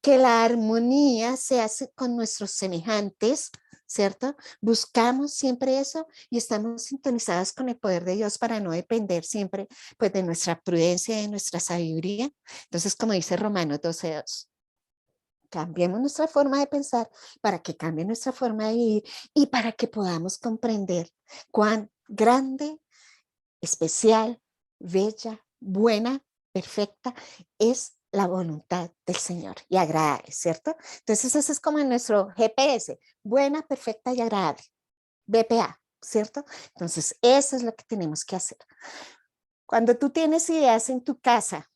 Que la armonía se hace con nuestros semejantes, ¿cierto? Buscamos siempre eso y estamos sintonizadas con el poder de Dios para no depender siempre pues, de nuestra prudencia, de nuestra sabiduría. Entonces, como dice Romanos 12:2, cambiemos nuestra forma de pensar para que cambie nuestra forma de vivir y para que podamos comprender cuán grande, especial, bella, buena, perfecta es la voluntad del Señor y agradable, ¿cierto? Entonces ese es como nuestro GPS, buena, perfecta y agradable, BPA, ¿cierto? Entonces, eso es lo que tenemos que hacer. Cuando tú tienes ideas en tu casa,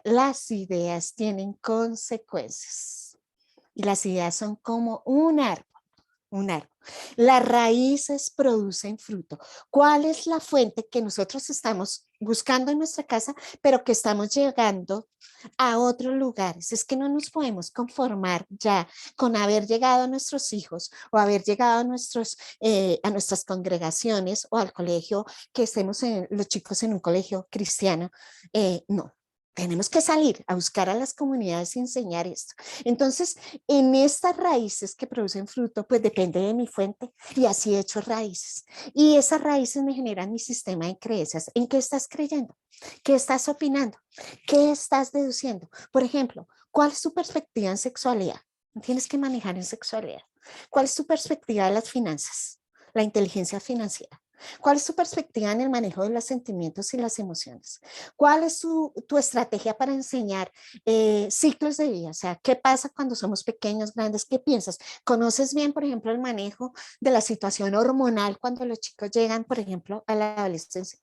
las ideas tienen consecuencias. Y las ideas son como un árbol. Un árbol. Las raíces producen fruto. ¿Cuál es la fuente que nosotros estamos buscando en nuestra casa, pero que estamos llegando a otros lugares? Es que no nos podemos conformar ya con haber llegado a nuestros hijos o haber llegado a nuestras congregaciones o al colegio, que estemos los chicos en un colegio cristiano. No. Tenemos que salir a buscar a las comunidades y enseñar esto. Entonces, en estas raíces que producen fruto, pues depende de mi fuente y así he hecho raíces. Y esas raíces me generan mi sistema de creencias. ¿En qué estás creyendo? ¿Qué estás opinando? ¿Qué estás deduciendo? Por ejemplo, ¿cuál es tu perspectiva en sexualidad? Tienes que manejar en sexualidad. ¿Cuál es tu perspectiva de las finanzas? La inteligencia financiera. ¿Cuál es tu perspectiva en el manejo de los sentimientos y las emociones? ¿Cuál es tu estrategia para enseñar ciclos de vida? O sea, ¿qué pasa cuando somos pequeños, grandes? ¿Qué piensas? ¿Conoces bien, por ejemplo, el manejo de la situación hormonal cuando los chicos llegan, por ejemplo, a la adolescencia?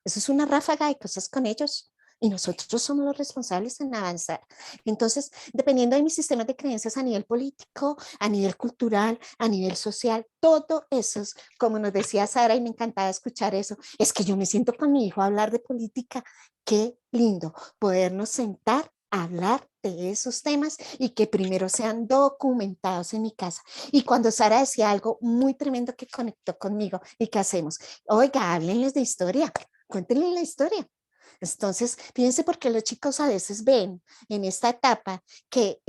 Eso es una ráfaga de cosas con ellos. Y nosotros somos los responsables en avanzar. Entonces, dependiendo de mis sistemas de creencias a nivel político, a nivel cultural, a nivel social, todo eso, como nos decía Sara, y me encantaba escuchar eso, es que yo me siento con mi hijo a hablar de política. Qué lindo podernos sentar a hablar de esos temas y que primero sean documentados en mi casa. Y cuando Sara decía algo muy tremendo que conectó conmigo, ¿y qué hacemos? Oiga, háblenles de historia, cuéntenle la historia. Entonces, fíjense por qué los chicos a veces ven en esta etapa que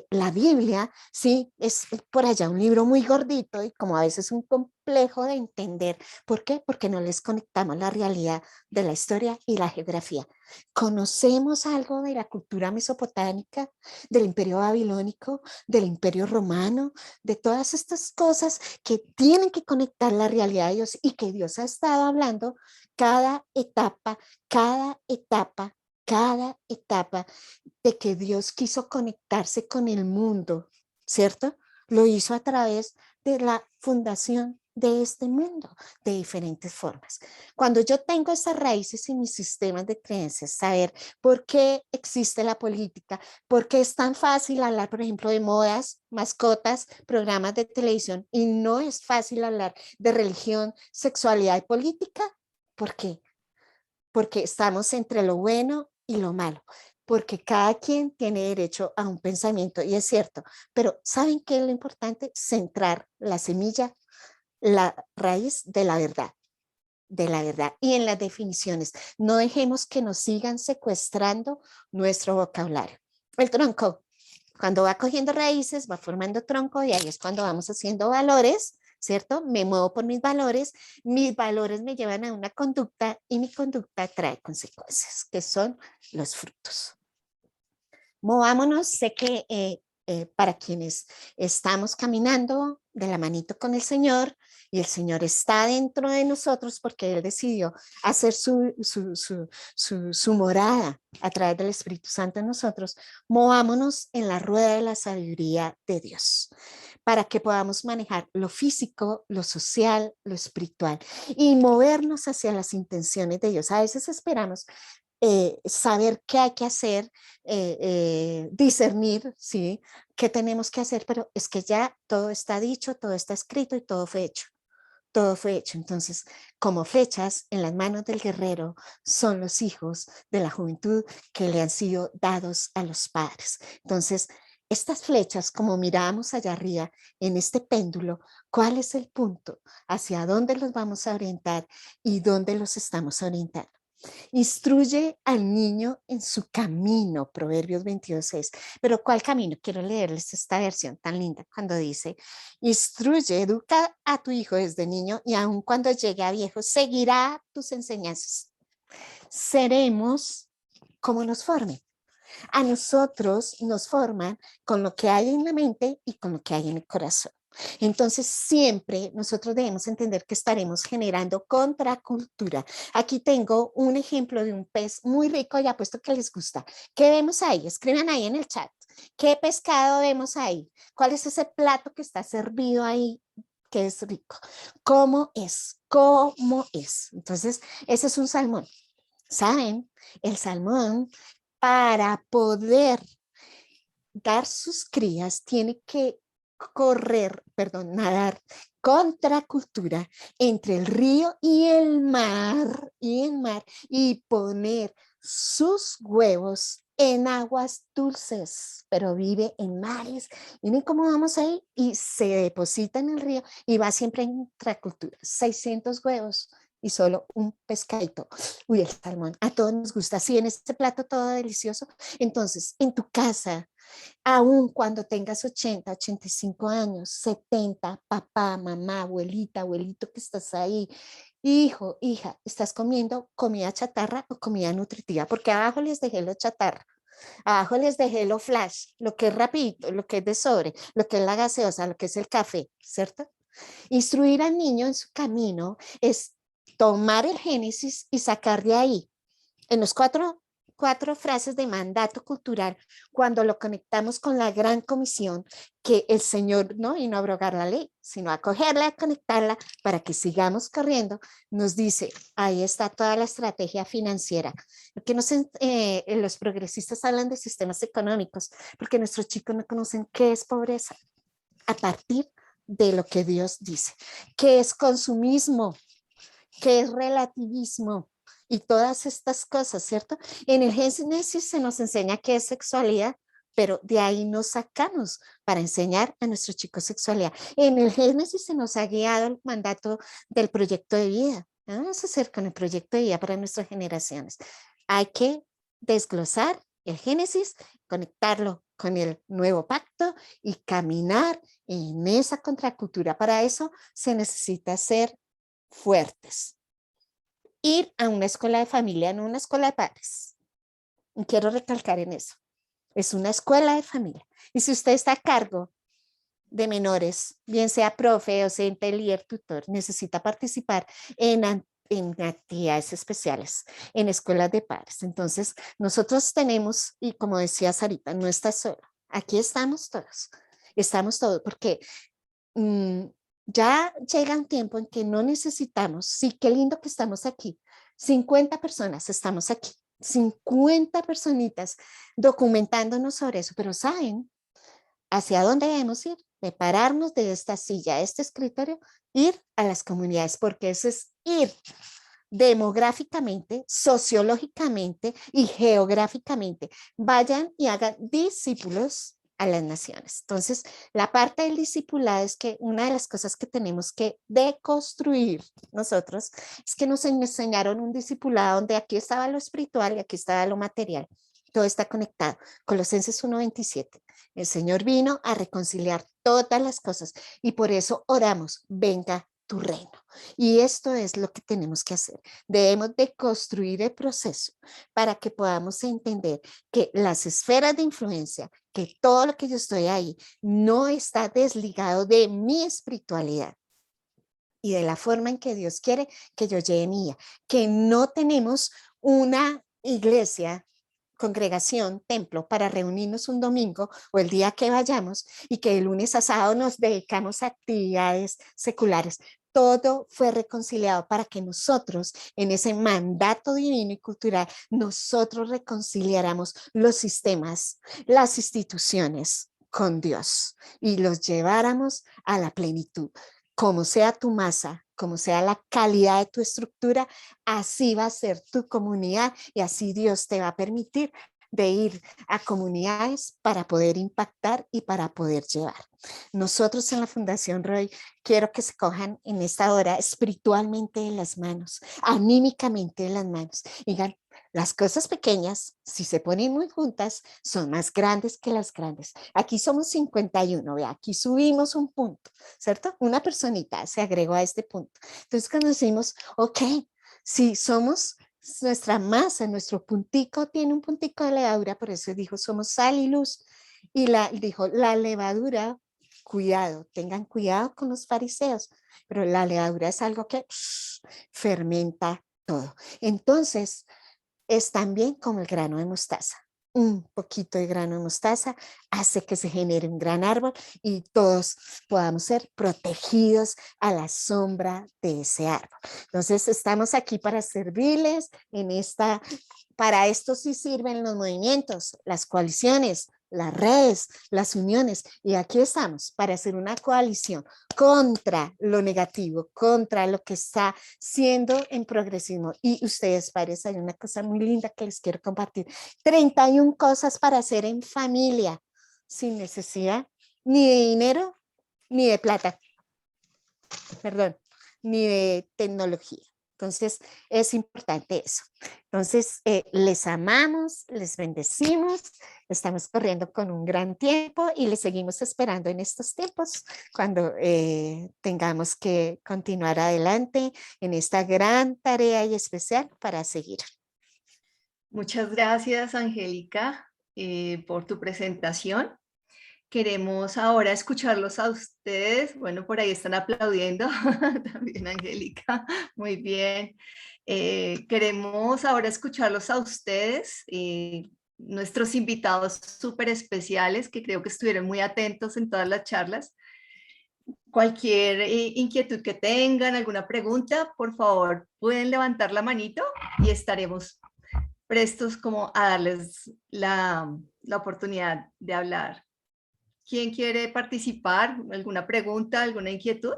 la Biblia, sí, es por allá un libro muy gordito y como a veces un complejo de entender. ¿Por qué? Porque no les conectamos la realidad de la historia y la geografía. Conocemos algo de la cultura mesopotámica, del imperio babilónico, del imperio romano, de todas estas cosas que tienen que conectar la realidad de Dios y que Dios ha estado hablando cada etapa, cada etapa, cada etapa de que Dios quiso conectarse con el mundo, ¿cierto? Lo hizo a través de la fundación de este mundo de diferentes formas. Cuando yo tengo esas raíces y mis sistemas de creencias, saber por qué existe la política, por qué es tan fácil hablar, por ejemplo, de modas, mascotas, programas de televisión, y no es fácil hablar de religión, sexualidad y política. ¿Por qué? Porque estamos entre lo bueno y lo malo, porque cada quien tiene derecho a un pensamiento, y es cierto, pero ¿saben qué es lo importante? Centrar la semilla, la raíz de la verdad y en las definiciones. No dejemos que nos sigan secuestrando nuestro vocabulario. El tronco, cuando va cogiendo raíces, va formando tronco y ahí es cuando vamos haciendo valores, ¿cierto? Me muevo por mis valores me llevan a una conducta y mi conducta trae consecuencias, que son los frutos. Movámonos, sé que para quienes estamos caminando de la manito con el Señor y el Señor está dentro de nosotros porque Él decidió hacer su morada a través del Espíritu Santo en nosotros, movámonos en la rueda de la sabiduría de Dios para que podamos manejar lo físico, lo social, lo espiritual y movernos hacia las intenciones de Dios. A veces esperamos saber qué hay que hacer, discernir, ¿sí? ¿Qué tenemos que hacer? Pero es que ya todo está dicho, todo está escrito y todo fue hecho. Todo fue hecho. Entonces, como flechas en las manos del guerrero son los hijos de la juventud que le han sido dados a los padres. Entonces, estas flechas, como mirábamos allá arriba en este péndulo, ¿cuál es el punto? ¿Hacia dónde los vamos a orientar y dónde los estamos orientando? Instruye al niño en su camino, Proverbios 22:6. Pero ¿cuál camino? Quiero leerles esta versión tan linda cuando dice, instruye, educa a tu hijo desde niño y aun cuando llegue a viejo, seguirá tus enseñanzas. Seremos como nos formen. A nosotros nos forman con lo que hay en la mente y con lo que hay en el corazón. Entonces, siempre nosotros debemos entender que estaremos generando contracultura. Aquí tengo un ejemplo de un pez muy rico y apuesto que les gusta. ¿Qué vemos ahí? Escriban ahí en el chat. ¿Qué pescado vemos ahí? ¿Cuál es ese plato que está servido ahí que es rico. ¿Cómo es? ¿Cómo es? Entonces, ese es un salmón. ¿Saben? El salmón, para poder dar sus crías, tiene que nadar contra cultura entre el río y poner sus huevos en aguas dulces, pero vive en mares. Miren cómo vamos ahí y se deposita en el río y va siempre en intracultura. 600 huevos y solo un pescadito. Uy, el salmón, a todos nos gusta así en este plato todo delicioso. Entonces, en tu casa, aun cuando tengas 80, 85 años, 70, papá, mamá, abuelita, abuelito que estás ahí, hijo, hija, estás comiendo comida chatarra o comida nutritiva, porque abajo les dejé lo chatarra, abajo les dejé lo flash, lo que es rapidito, lo que es de sobre, lo que es la gaseosa, lo que es el café, ¿cierto? Instruir al niño en su camino es tomar el Génesis y sacar de ahí, en los cuatro frases de mandato cultural, cuando lo conectamos con la gran comisión, que el Señor no vino a abrogar la ley, sino a cogerla, a conectarla para que sigamos corriendo, nos dice, ahí está toda la estrategia financiera. Porque los progresistas hablan de sistemas económicos, porque nuestros chicos no conocen qué es pobreza a partir de lo que Dios dice, qué es consumismo, qué es relativismo y todas estas cosas, ¿cierto? En el Génesis se nos enseña qué es sexualidad, pero de ahí nos sacamos para enseñar a nuestros chicos sexualidad. En el Génesis se nos ha guiado el mandato del proyecto de vida. Vamos a hacer con el proyecto de vida para nuestras generaciones. Hay que desglosar el Génesis, conectarlo con el nuevo pacto y caminar en esa contracultura. Para eso se necesita ser fuertes. Ir a una escuela de familia, no una escuela de padres. Y quiero recalcar en eso. Es una escuela de familia. Y si usted está a cargo de menores, bien sea profe, docente, líder, tutor, necesita participar en actividades especiales, en escuelas de padres. Entonces, nosotros tenemos, y como decía Sarita, no está solo. Aquí estamos todos, porque ya llega un tiempo en que no necesitamos, sí, qué lindo que estamos aquí, 50 personas estamos aquí, 50 personitas documentándonos sobre eso, pero ¿saben hacia dónde debemos ir? De pararnos de esta silla, de este escritorio, ir a las comunidades, porque eso es ir demográficamente, sociológicamente y geográficamente. Vayan y hagan discípulos a las naciones. Entonces, la parte del discipulado es que una de las cosas que tenemos que deconstruir nosotros es que nos enseñaron un discipulado donde aquí estaba lo espiritual y aquí estaba lo material. Todo está conectado. Colosenses 1:27. El Señor vino a reconciliar todas las cosas y por eso oramos, venga tu reino. Y esto es lo que tenemos que hacer. Debemos de construir el proceso para que podamos entender que las esferas de influencia, que todo lo que yo estoy ahí, no está desligado de mi espiritualidad y de la forma en que Dios quiere que yo lleve mía, que no tenemos una iglesia, congregación, templo para reunirnos un domingo o el día que vayamos y que de lunes a sábado nos dedicamos a actividades seculares. Todo fue reconciliado para que nosotros, en ese mandato divino y cultural, nosotros reconciliáramos los sistemas, las instituciones con Dios y los lleváramos a la plenitud. Como sea tu masa, como sea la calidad de tu estructura, así va a ser tu comunidad y así Dios te va a permitir de ir a comunidades para poder impactar y para poder llevar. Nosotros en la Fundación Roy quiero que se cojan en esta hora espiritualmente de las manos, anímicamente de las manos. Digan, las cosas pequeñas, si se ponen muy juntas, son más grandes que las grandes. Aquí somos 51, vea, aquí subimos un punto, ¿cierto? Una personita se agregó a este punto. Entonces cuando decimos, ok, si somos nuestra masa, nuestro puntico tiene un puntico de levadura, por eso dijo, somos sal y luz. Y dijo, la levadura, cuidado, tengan cuidado con los fariseos, pero la levadura es algo que fermenta todo. Entonces, es también como el grano de mostaza. un poquito de grano de mostaza hace que se genere un gran árbol y todos podamos ser protegidos a la sombra de ese árbol. Entonces, estamos aquí para servirles en esta. Para esto sí sirven los movimientos, las coaliciones, las redes, las uniones. Y aquí estamos para hacer una coalición contra lo negativo, contra lo que está siendo en progresismo. Y ustedes, padres, hay una cosa muy linda que les quiero compartir. 31 cosas para hacer en familia, sin necesidad ni de dinero, ni de plata, perdón, ni de tecnología. Entonces, es importante eso. Entonces, les amamos, les bendecimos, estamos corriendo con un gran tiempo y les seguimos esperando en estos tiempos cuando tengamos que continuar adelante en esta gran tarea y especial para seguir. Muchas gracias, Angélica, por tu presentación. Queremos ahora escucharlos a ustedes. Bueno, por ahí están aplaudiendo también, Angélica. Muy bien. Queremos ahora escucharlos a ustedes, nuestros invitados súper especiales que creo que estuvieron muy atentos en todas las charlas. Cualquier inquietud que tengan, alguna pregunta, por favor, pueden levantar la manito y estaremos prestos como a darles la oportunidad de hablar. ¿Quién quiere participar? ¿Alguna pregunta, alguna inquietud?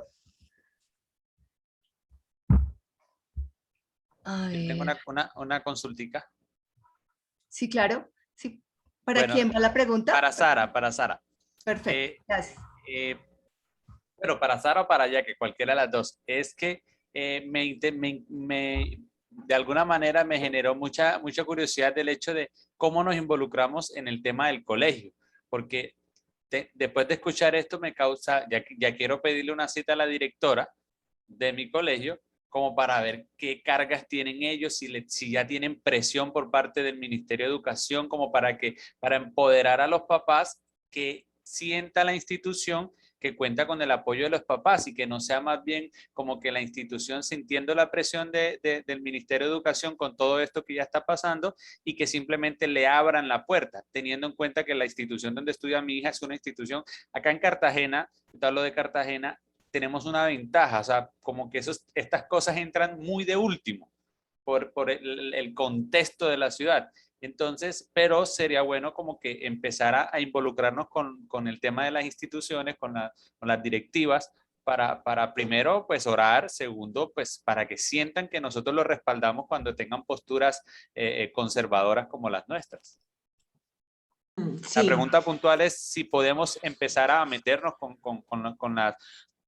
Tengo una consultica. Sí, claro. Sí. ¿Para Bueno, quién va la pregunta? Para Sara, para Sara. Perfecto, gracias. Pero para Sara o para ella, que cualquiera de las dos, es que de alguna manera me generó mucha curiosidad del hecho de cómo nos involucramos en el tema del colegio, porque después de escuchar esto me causa, ya quiero pedirle una cita a la directora de mi colegio, como para ver qué cargas tienen ellos, si ya tienen presión por parte del Ministerio de Educación, como para empoderar a los papás, que sienta la institución que cuenta con el apoyo de los papás y que no sea más bien como que la institución sintiendo la presión del Ministerio de Educación con todo esto que ya está pasando y que simplemente le abran la puerta, teniendo en cuenta que la institución donde estudia mi hija es una institución, acá en Cartagena, te hablo de Cartagena, tenemos una ventaja, o sea, como que estas cosas entran muy de último por el contexto de la ciudad. Entonces, pero sería bueno como que empezar a involucrarnos con el tema de las instituciones, con las directivas, para primero, pues orar, segundo, pues para que sientan que nosotros los respaldamos cuando tengan posturas conservadoras como las nuestras. Sí. La pregunta puntual es si podemos empezar a meternos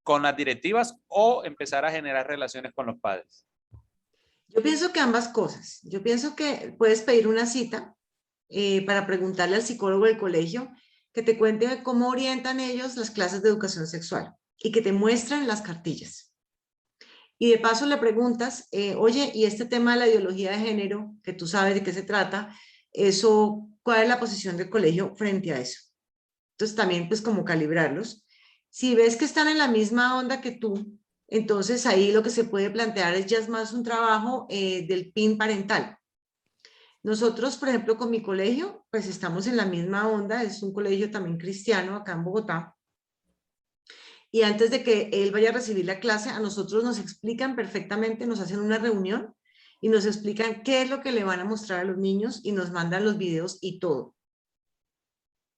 con las directivas o empezar a generar relaciones con los padres. Yo pienso que ambas cosas. Yo pienso que puedes pedir una cita para preguntarle al psicólogo del colegio que te cuente cómo orientan ellos las clases de educación sexual y que te muestren las cartillas. Y de paso le preguntas, oye, ¿y este tema de la ideología de género, que tú sabes de qué se trata, eso, cuál es la posición del colegio frente a eso? Entonces también pues como calibrarlos. Si ves que están en la misma onda que tú, entonces ahí lo que se puede plantear es ya es más un trabajo del PIN parental. Nosotros, por ejemplo, con mi colegio, pues estamos en la misma onda, es un colegio también cristiano acá en Bogotá. Y antes de que él vaya a recibir la clase, a nosotros nos explican perfectamente, nos hacen una reunión y nos explican qué es lo que le van a mostrar a los niños y nos mandan los videos y todo.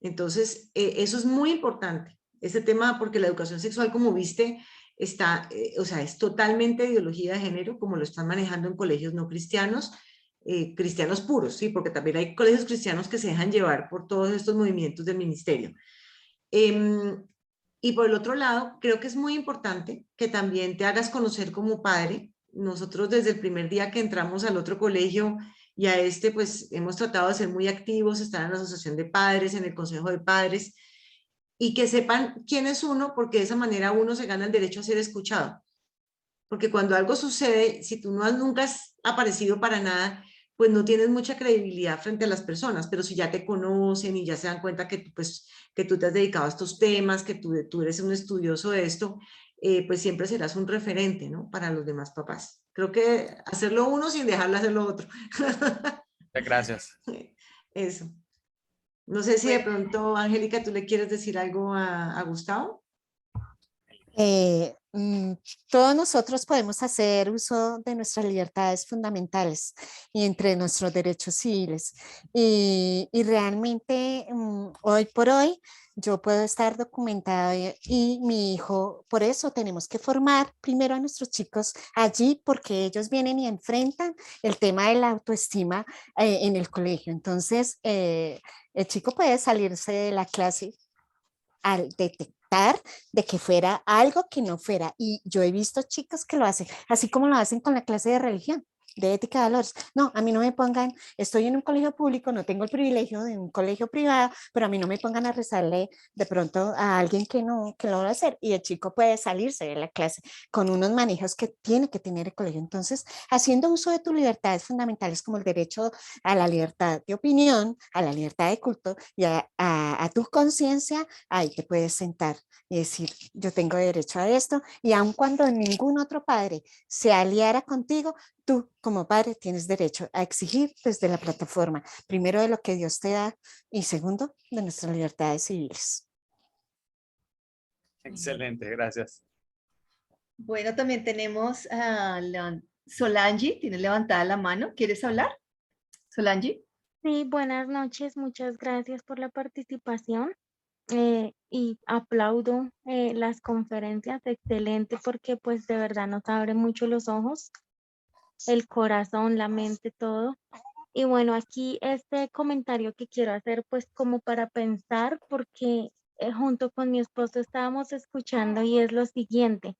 Entonces, eso es muy importante, ese tema, porque la educación sexual, como viste, está, o sea, es totalmente ideología de género, como lo están manejando en colegios no cristianos, cristianos puros, ¿sí? Porque también hay colegios cristianos que se dejan llevar por todos estos movimientos del ministerio. Y por el otro lado, creo que es muy importante que también te hagas conocer como padre. Nosotros desde el primer día que entramos al otro colegio y a este, pues hemos tratado de ser muy activos, estar en la asociación de padres, en el consejo de padres, y que sepan quién es uno, porque de esa manera uno se gana el derecho a ser escuchado. Porque cuando algo sucede, si tú nunca has aparecido para nada, pues no tienes mucha credibilidad frente a las personas, pero si ya te conocen y ya se dan cuenta que que tú te has dedicado a estos temas, que tú eres un estudioso de esto, pues siempre serás un referente, ¿no? Para los demás papás. Creo que hacerlo uno sin dejarlo hacer lo otro. Muchas gracias. Eso. No sé si de Bueno. pronto, Angélica, tú le quieres decir algo a Gustavo. Eh, mm, Todos nosotros podemos hacer uso de nuestras libertades fundamentales y entre nuestros derechos civiles. Y realmente hoy por hoy yo puedo estar documentada y mi hijo, por eso tenemos que formar primero a nuestros chicos allí porque ellos vienen y enfrentan el tema de la autoestima en el colegio. Entonces, el chico puede salirse de la clase al detectar de que fuera algo que no fuera. Y yo he visto chicos que lo hacen, así como lo hacen con la clase de religión, de ética de valores. No, a mí no me pongan, estoy en un colegio público, no tengo el privilegio de un colegio privado, pero a mí no me pongan a rezarle de pronto a alguien que no lo va a hacer. Y el chico puede salirse de la clase con unos manejos que tiene que tener el colegio. Entonces, haciendo uso de tus libertades fundamentales como el derecho a la libertad de opinión, a la libertad de culto y a tu conciencia, ahí te puedes sentar y decir, yo tengo derecho a esto, y aun cuando ningún otro padre se aliara contigo, tú como padre tienes derecho a exigir desde la plataforma, primero de lo que Dios te da y segundo de nuestras libertades civiles. Excelente, gracias. Bueno, también tenemos a Solange, tiene levantada la mano. ¿Quieres hablar, Solange? Sí, buenas noches, muchas gracias por la participación y aplaudo las conferencias, excelente porque pues de verdad nos abre mucho los ojos, el corazón, la mente, todo. Y bueno, aquí este comentario que quiero hacer pues como para pensar porque junto con mi esposo estábamos escuchando y es lo siguiente.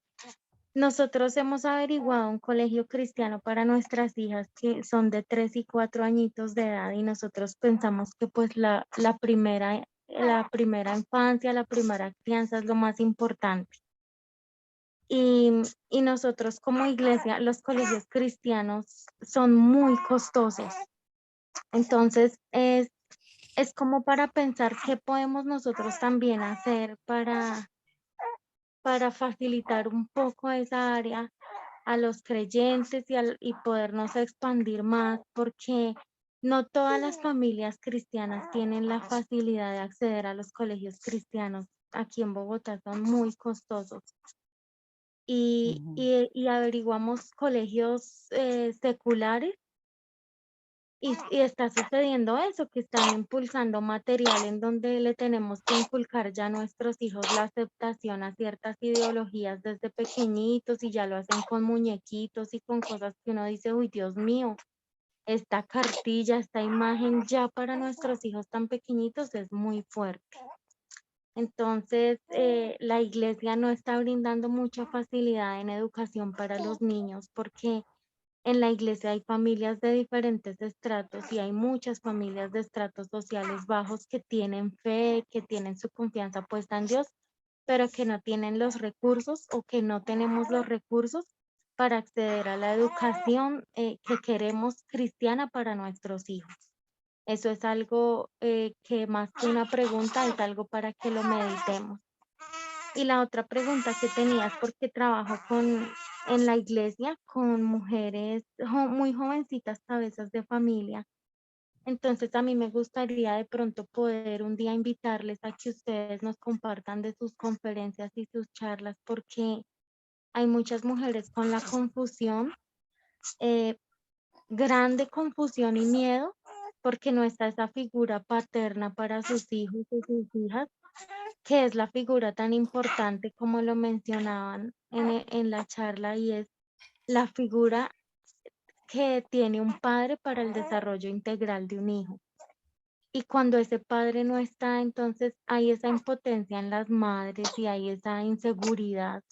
Nosotros hemos averiguado un colegio cristiano para nuestras hijas que son de 3 y 4 añitos de edad y nosotros pensamos que pues la primera infancia, la primera crianza es lo más importante. Y nosotros como iglesia, los colegios cristianos son muy costosos. Entonces es como para pensar qué podemos nosotros también hacer para facilitar un poco esa área a los creyentes y podernos expandir más, porque no todas las familias cristianas tienen la facilidad de acceder a los colegios cristianos. Aquí en Bogotá son muy costosos. Y averiguamos colegios seculares y está sucediendo eso, que están impulsando material en donde le tenemos que inculcar ya a nuestros hijos la aceptación a ciertas ideologías desde pequeñitos y ya lo hacen con muñequitos y con cosas que uno dice, uy, Dios mío, esta cartilla, esta imagen ya para nuestros hijos tan pequeñitos es muy fuerte. Entonces, la iglesia no está brindando mucha facilidad en educación para los niños porque en la iglesia hay familias de diferentes estratos y hay muchas familias de estratos sociales bajos que tienen fe, que tienen su confianza puesta en Dios, pero que no tienen los recursos o que no tenemos los recursos para acceder a la educación que queremos cristiana para nuestros hijos. Eso es algo que más que una pregunta es algo para que lo meditemos. Y la otra pregunta que tenías, porque trabajo en la iglesia con mujeres muy jovencitas, cabezas de familia. Entonces a mí me gustaría de pronto poder un día invitarles a que ustedes nos compartan de sus conferencias y sus charlas, porque hay muchas mujeres con la confusión, grande confusión y miedo, porque no está esa figura paterna para sus hijos y sus hijas, que es la figura tan importante como lo mencionaban en la charla, y es la figura que tiene un padre para el desarrollo integral de un hijo. Y cuando ese padre no está, entonces hay esa impotencia en las madres y hay esa inseguridad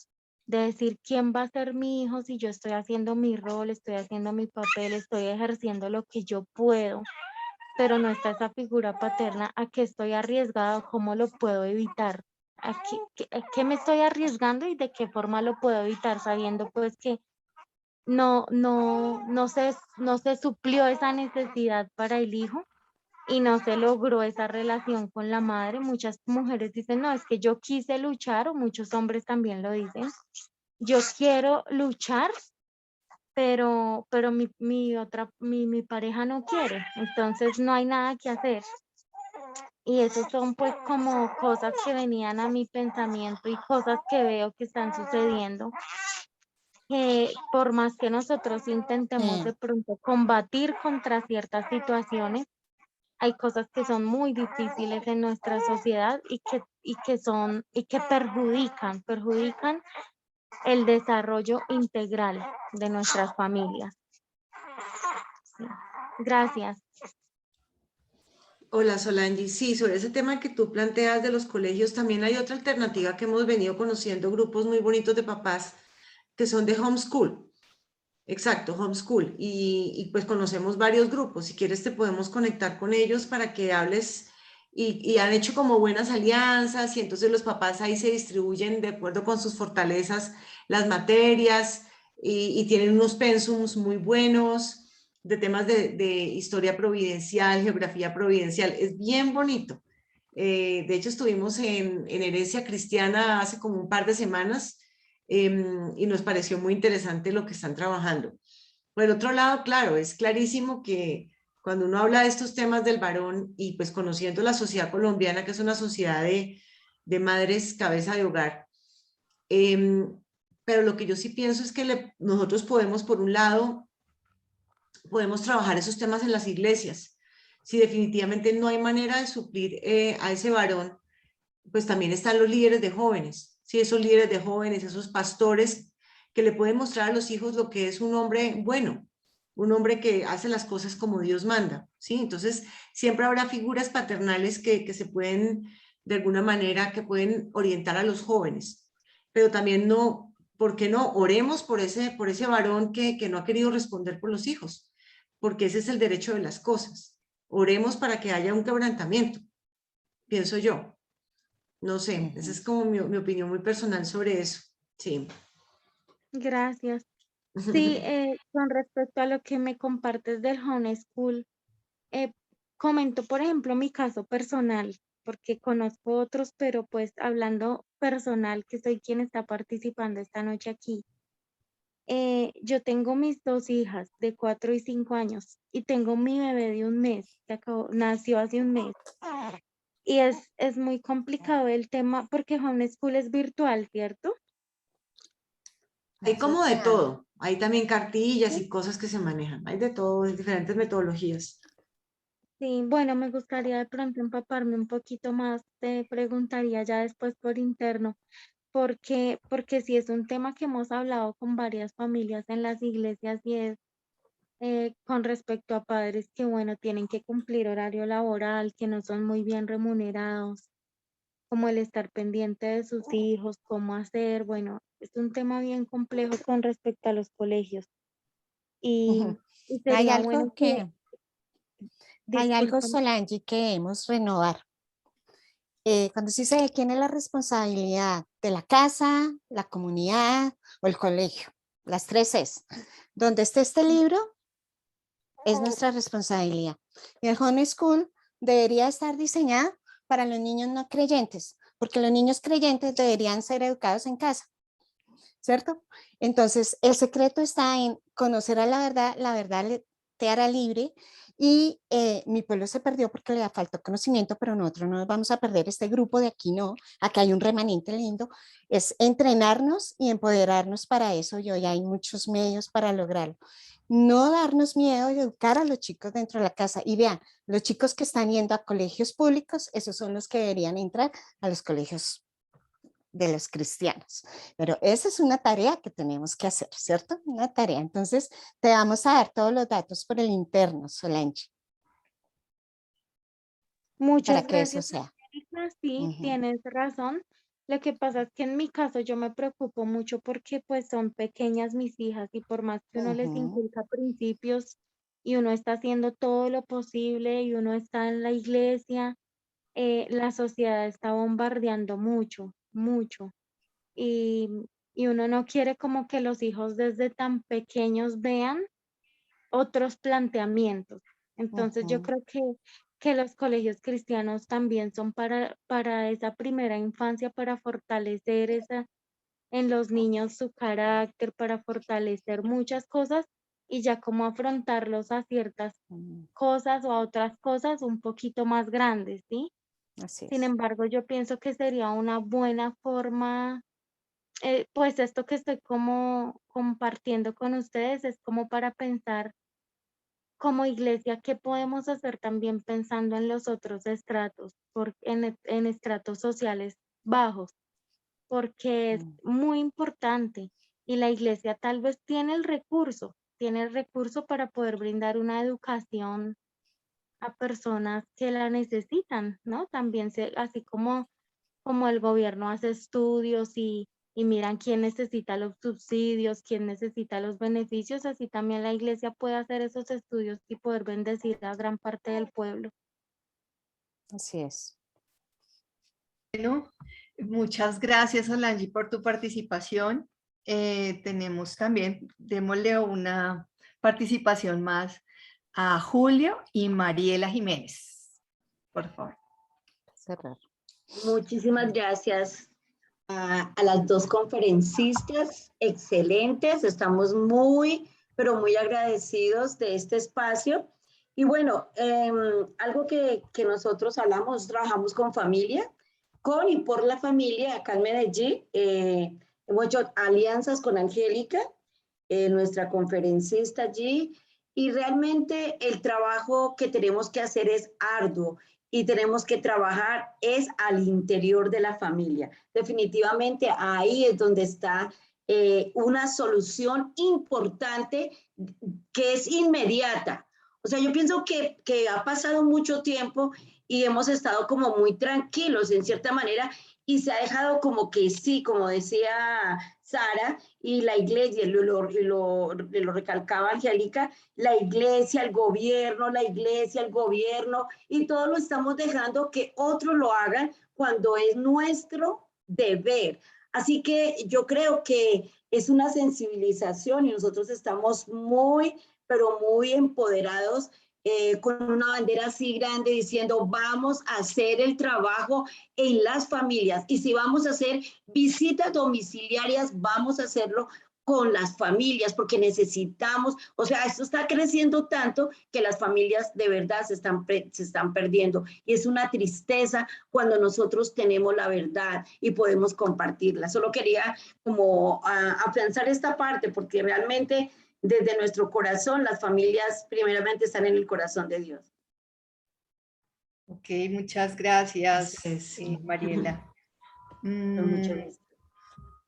de decir quién va a ser mi hijo si yo estoy haciendo mi rol, estoy haciendo mi papel, estoy ejerciendo lo que yo puedo, pero no está esa figura paterna. ¿A qué estoy arriesgado? ¿Cómo lo puedo evitar? ¿A qué me estoy arriesgando y de qué forma lo puedo evitar? Sabiendo pues que no se suplió esa necesidad para el hijo y no se logró esa relación con la madre. Muchas mujeres dicen, no, es que yo quise luchar, o muchos hombres también lo dicen, yo quiero luchar, pero mi pareja no quiere, entonces no hay nada que hacer. Y esos son pues como cosas que venían a mi pensamiento y cosas que veo que están sucediendo, que por más que nosotros intentemos de pronto combatir contra ciertas situaciones, hay cosas que son muy difíciles en nuestra sociedad y que perjudican el desarrollo integral de nuestras familias. Sí. Gracias. Hola Solange, sí, sobre ese tema que tú planteas de los colegios, también hay otra alternativa que hemos venido conociendo, grupos muy bonitos de papás que son de homeschool. Exacto, homeschool. Pues conocemos varios grupos. Si quieres te podemos conectar con ellos para que hables y han hecho como buenas alianzas y entonces los papás ahí se distribuyen de acuerdo con sus fortalezas las materias y tienen unos pensums muy buenos de temas de historia providencial, geografía providencial. Es bien bonito. De hecho estuvimos en Herencia Cristiana hace como un par de semanas y nos pareció muy interesante lo que están trabajando. Por el otro lado, claro, es clarísimo que cuando uno habla de estos temas del varón y pues conociendo la sociedad colombiana, que es una sociedad de madres cabeza de hogar, pero lo que yo sí pienso es que nosotros podemos, por un lado, podemos trabajar esos temas en las iglesias. Si definitivamente no hay manera de suplir a ese varón, pues también están los líderes de jóvenes, ¿sí? Esos líderes de jóvenes, esos pastores que le pueden mostrar a los hijos lo que es un hombre bueno, un hombre que hace las cosas como Dios manda, ¿sí? Entonces, siempre habrá figuras paternales que se pueden, de alguna manera, que pueden orientar a los jóvenes, pero también no, ¿por qué no? Oremos por ese varón que no ha querido responder por los hijos, porque ese es el derecho de las cosas. Oremos para que haya un quebrantamiento, pienso yo. No sé, esa es como mi opinión muy personal sobre eso. Sí. Gracias. Sí, con respecto a lo que me compartes del homeschool, comento, por ejemplo, mi caso personal, porque conozco otros, pero pues hablando personal, que soy quien está participando esta noche aquí. Yo tengo mis dos hijas de 4 y 5 años y tengo mi bebé de un mes, nació hace un mes. Y es muy complicado el tema porque homeschool es virtual, ¿cierto? Hay Eso como se de da. todo. Hay también cartillas Sí. y cosas que se manejan. Hay de todo, de diferentes metodologías. Sí, bueno, me gustaría de pronto empaparme un poquito más, te preguntaría ya después por interno, porque sí es un tema que hemos hablado con varias familias en las iglesias y es con respecto a padres que, bueno, tienen que cumplir horario laboral, que no son muy bien remunerados, como el estar pendiente de sus hijos, cómo hacer, bueno, es un tema bien complejo con respecto a los colegios y, Ujú. y Hay sería bueno algo que, que, hay algo, discúlpame, Solange, que debemos renovar. Cuando se dice quién es la responsabilidad de la casa, la comunidad o el colegio, las tres es. Donde esté este libro es nuestra responsabilidad. Y el homeschool debería estar diseñado para los niños no creyentes, porque los niños creyentes deberían ser educados en casa, ¿cierto? Entonces, el secreto está en conocer a la verdad te hará libre y mi pueblo se perdió porque le faltó conocimiento, pero nosotros no nos vamos a perder este grupo de aquí, no, acá hay un remanente lindo, es entrenarnos y empoderarnos para eso y hoy hay muchos medios para lograrlo. No darnos miedo y educar a los chicos dentro de la casa. Y vean, los chicos que están yendo a colegios públicos, esos son los que deberían entrar a los colegios de los cristianos. Pero esa es una tarea que tenemos que hacer, ¿cierto? Una tarea. Entonces, te vamos a dar todos los datos por el interno, Solange, para muchas que eso gracias, sea. Angélica, sí, Ujú, tienes razón. Lo que pasa es que en mi caso yo me preocupo mucho porque pues son pequeñas mis hijas y por más que uno les ujú, inculca principios y uno está haciendo todo lo posible y uno está en la iglesia, la sociedad está bombardeando mucho, mucho. Y, y uno no quiere como que los hijos desde tan pequeños vean otros planteamientos. Entonces yo ujú, creo que los colegios cristianos también son para esa primera infancia, para fortalecer en los niños su carácter, para fortalecer muchas cosas y ya cómo afrontarlos a ciertas ujú. cosas o a otras cosas un poquito más grandes, ¿sí? Así Sin es. embargo, yo pienso que sería una buena forma, pues esto que estoy como compartiendo con ustedes es como para pensar como iglesia, ¿qué podemos hacer también pensando en los otros estratos, en estratos sociales bajos? Porque es Mm, muy importante y la iglesia tal vez tiene el recurso para poder brindar una educación a personas que la necesitan, ¿no? También así como el gobierno hace estudios y miran quién necesita los subsidios, quién necesita los beneficios, así también la iglesia puede hacer esos estudios y poder bendecir a gran parte del pueblo. así es. Bueno, muchas gracias, Solange, por tu participación. Tenemos también, démosle una participación más a Julio y Mariela Jiménez. Por favor. Cerrar. Muchísimas gracias a las dos conferencistas, excelentes. Estamos muy, pero muy agradecidos de este espacio. Y bueno, algo que nosotros hablamos, trabajamos con familia, con y por la familia acá en Medellín. Hemos hecho alianzas con Angélica, nuestra conferencista allí, y realmente el trabajo que tenemos que hacer es arduo y tenemos que trabajar es al interior de la familia. Definitivamente ahí es donde está una solución importante que es inmediata. O sea, yo pienso que ha pasado mucho tiempo y hemos estado como muy tranquilos en cierta manera y se ha dejado como que sí, como decía Sara, y la iglesia, lo recalcaba Angélica, la iglesia, el gobierno, y todo lo estamos dejando que otros lo hagan cuando es nuestro deber. Así que yo creo que es una sensibilización y nosotros estamos muy, pero muy empoderados con una bandera así grande diciendo vamos a hacer el trabajo en las familias y si vamos a hacer visitas domiciliarias, vamos a hacerlo con las familias, porque necesitamos, o sea, esto está creciendo tanto que las familias de verdad se están perdiendo. Y es una tristeza cuando nosotros tenemos la verdad y podemos compartirla. Solo quería como afianzar esta parte, porque realmente desde nuestro corazón, las familias primeramente están en el corazón de Dios. Ok, muchas gracias, Así es. Mariela. Con mucho gusto.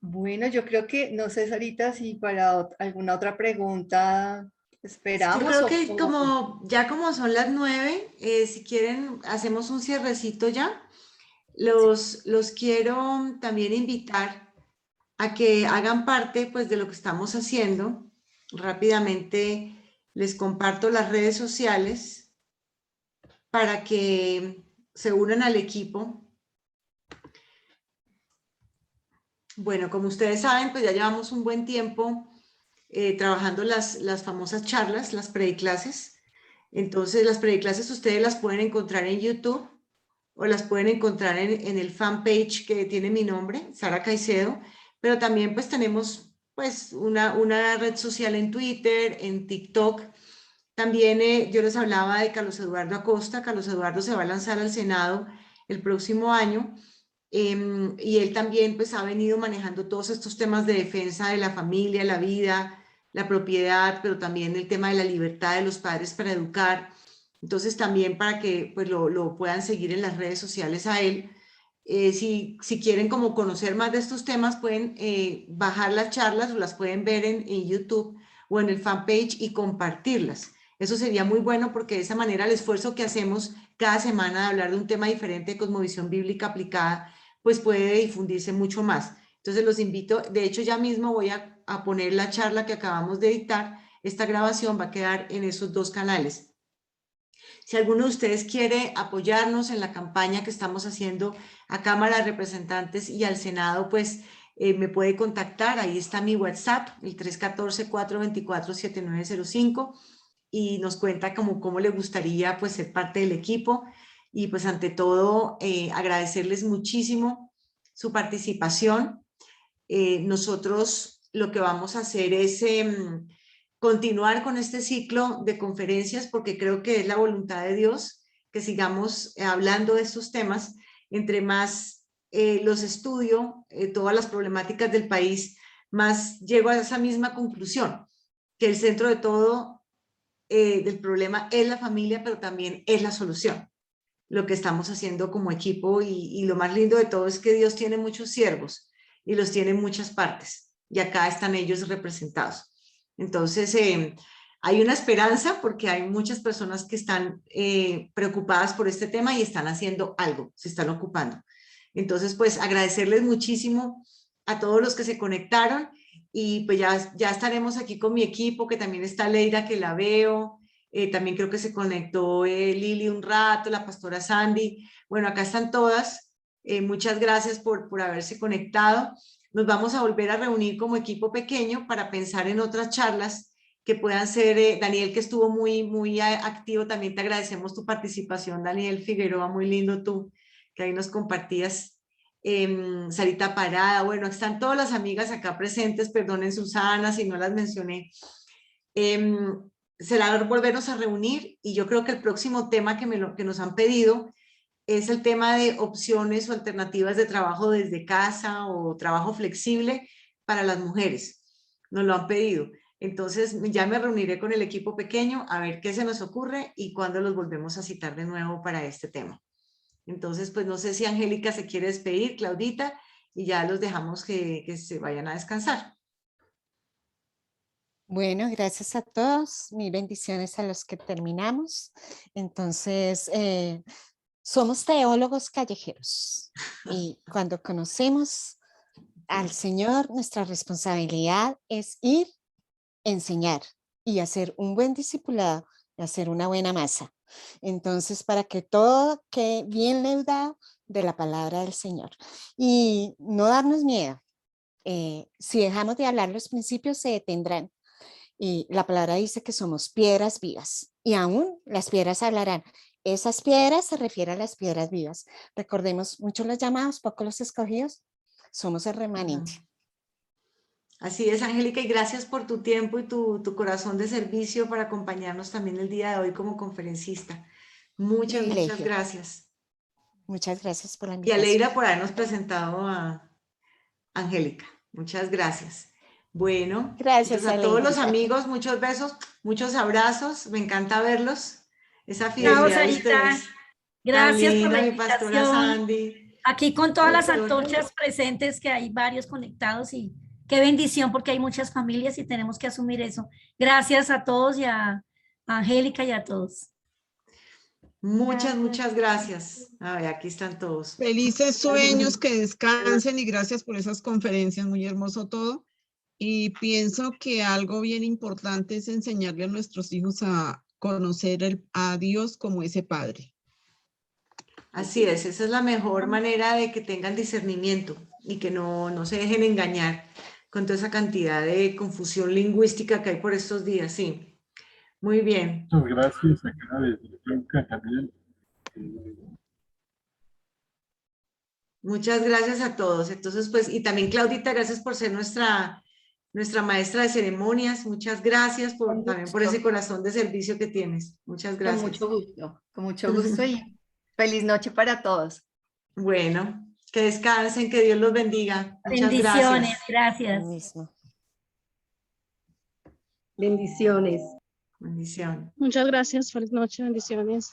Bueno, yo creo que, no sé, Sarita, si para alguna otra pregunta Yo esperamos creo o que como son las 9, si quieren hacemos un cierrecito ya. Los quiero también invitar a que hagan parte pues de lo que estamos haciendo. Rápidamente les comparto las redes sociales para que se unan al equipo. Bueno, como ustedes saben, pues ya llevamos un buen tiempo trabajando las famosas charlas, las prediclases. Entonces, las prediclases ustedes las pueden encontrar en YouTube o las pueden encontrar en el fanpage que tiene mi nombre, Sara Caicedo, pero también pues tenemos pues una red social en Twitter, en TikTok. También yo les hablaba de Carlos Eduardo Acosta. Carlos Eduardo se va a lanzar al Senado el próximo año. Y él también pues ha venido manejando todos estos temas de defensa de la familia, la vida, la propiedad, pero también el tema de la libertad de los padres para educar. Entonces también para que pues lo puedan seguir en las redes sociales a él. Si quieren como conocer más de estos temas pueden bajar las charlas o las pueden ver en YouTube o en el fanpage y compartirlas. Eso sería muy bueno porque de esa manera el esfuerzo que hacemos cada semana de hablar de un tema diferente de cosmovisión bíblica aplicada pues puede difundirse mucho más. Entonces los invito, de hecho ya mismo voy a poner la charla que acabamos de dictar, esta grabación va a quedar en esos dos canales. Si alguno de ustedes quiere apoyarnos en la campaña que estamos haciendo a Cámara de Representantes y al Senado, pues me puede contactar, ahí está mi WhatsApp, el 314-424-7905 y nos cuenta cómo le gustaría pues ser parte del equipo. Y pues ante todo agradecerles muchísimo su participación. Nosotros lo que vamos a hacer es continuar con este ciclo de conferencias porque creo que es la voluntad de Dios que sigamos hablando de estos temas. Entre más los estudio, todas las problemáticas del país, más llego a esa misma conclusión, que el centro de todo del problema es la familia, pero también es la solución, lo que estamos haciendo como equipo, y lo más lindo de todo es que Dios tiene muchos siervos y los tiene en muchas partes, y acá están ellos representados. Entonces, hay una esperanza porque hay muchas personas que están preocupadas por este tema y están haciendo algo, se están ocupando. Entonces, pues agradecerles muchísimo a todos los que se conectaron, y pues ya estaremos aquí con mi equipo, que también está Leira, que la veo, también creo que se conectó Lili un rato, la pastora Sandy. Bueno, acá están todas. Muchas gracias por haberse conectado. Nos vamos a volver a reunir como equipo pequeño para pensar en otras charlas que puedan ser, Daniel, que estuvo muy activo, también te agradecemos tu participación, Daniel Figueroa, muy lindo tú, que ahí nos compartías. Sarita Parada, bueno, están todas las amigas acá presentes, perdonen Susana si no las mencioné. Será volvernos a reunir, y yo creo que el próximo tema que nos han pedido es el tema de opciones o alternativas de trabajo desde casa o trabajo flexible para las mujeres. Nos lo han pedido. Entonces ya me reuniré con el equipo pequeño a ver qué se nos ocurre y cuándo los volvemos a citar de nuevo para este tema. Entonces, pues no sé si Angélica se quiere despedir, Claudita, y ya los dejamos que se vayan a descansar. Bueno, gracias a todos. Mil bendiciones a los que terminamos. Entonces, somos teólogos callejeros, y cuando conocemos al Señor, nuestra responsabilidad es ir, enseñar y hacer un buen discipulado y hacer una buena masa. Entonces, para que todo quede bien leudado de la palabra del Señor y no darnos miedo. Si dejamos de hablar, los principios se detendrán. Y la palabra dice que somos piedras vivas, y aún las piedras hablarán. Esas piedras se refieren a las piedras vivas. Recordemos, muchos los llamados, pocos los escogidos. Somos el remanente. Así es, Angélica, y gracias por tu tiempo y tu corazón de servicio para acompañarnos también el día de hoy como conferencista. Muchas gracias. Muchas gracias por la Y a invitación. Leira por habernos presentado a Angélica. Muchas gracias. Bueno, Gracias, entonces a todos los Aleida. amigos, muchos besos, muchos abrazos. Me encanta verlos. Esa Chao, fidelidad de Sarita. ustedes. Gracias Tan por la linda, mi pastora invitación. Sandy. Aquí con todas las Doctor. antorchas presentes, que hay varios conectados, y qué bendición porque hay muchas familias y tenemos que asumir eso. Gracias a todos y a Angélica y a todos. Muchas gracias. A ver, aquí están todos. Felices sueños, que descansen, y gracias por esas conferencias, muy hermoso todo. Y pienso que algo bien importante es enseñarle a nuestros hijos a conocer a Dios como ese Padre. Así es, esa es la mejor manera de que tengan discernimiento y que no se dejen engañar con toda esa cantidad de confusión lingüística que hay por estos días, sí. Muy bien. Muchas gracias a cada vez también. Muchas gracias a todos. Entonces, pues, y también Claudita, gracias por ser nuestra maestra de ceremonias. Muchas gracias también por ese corazón de servicio que tienes. Muchas gracias. Con mucho gusto y feliz noche para todos. Bueno, que descansen, que Dios los bendiga. Muchas Bendiciones, gracias. gracias. Bendiciones. Bendición. Muchas gracias, feliz noche, bendiciones.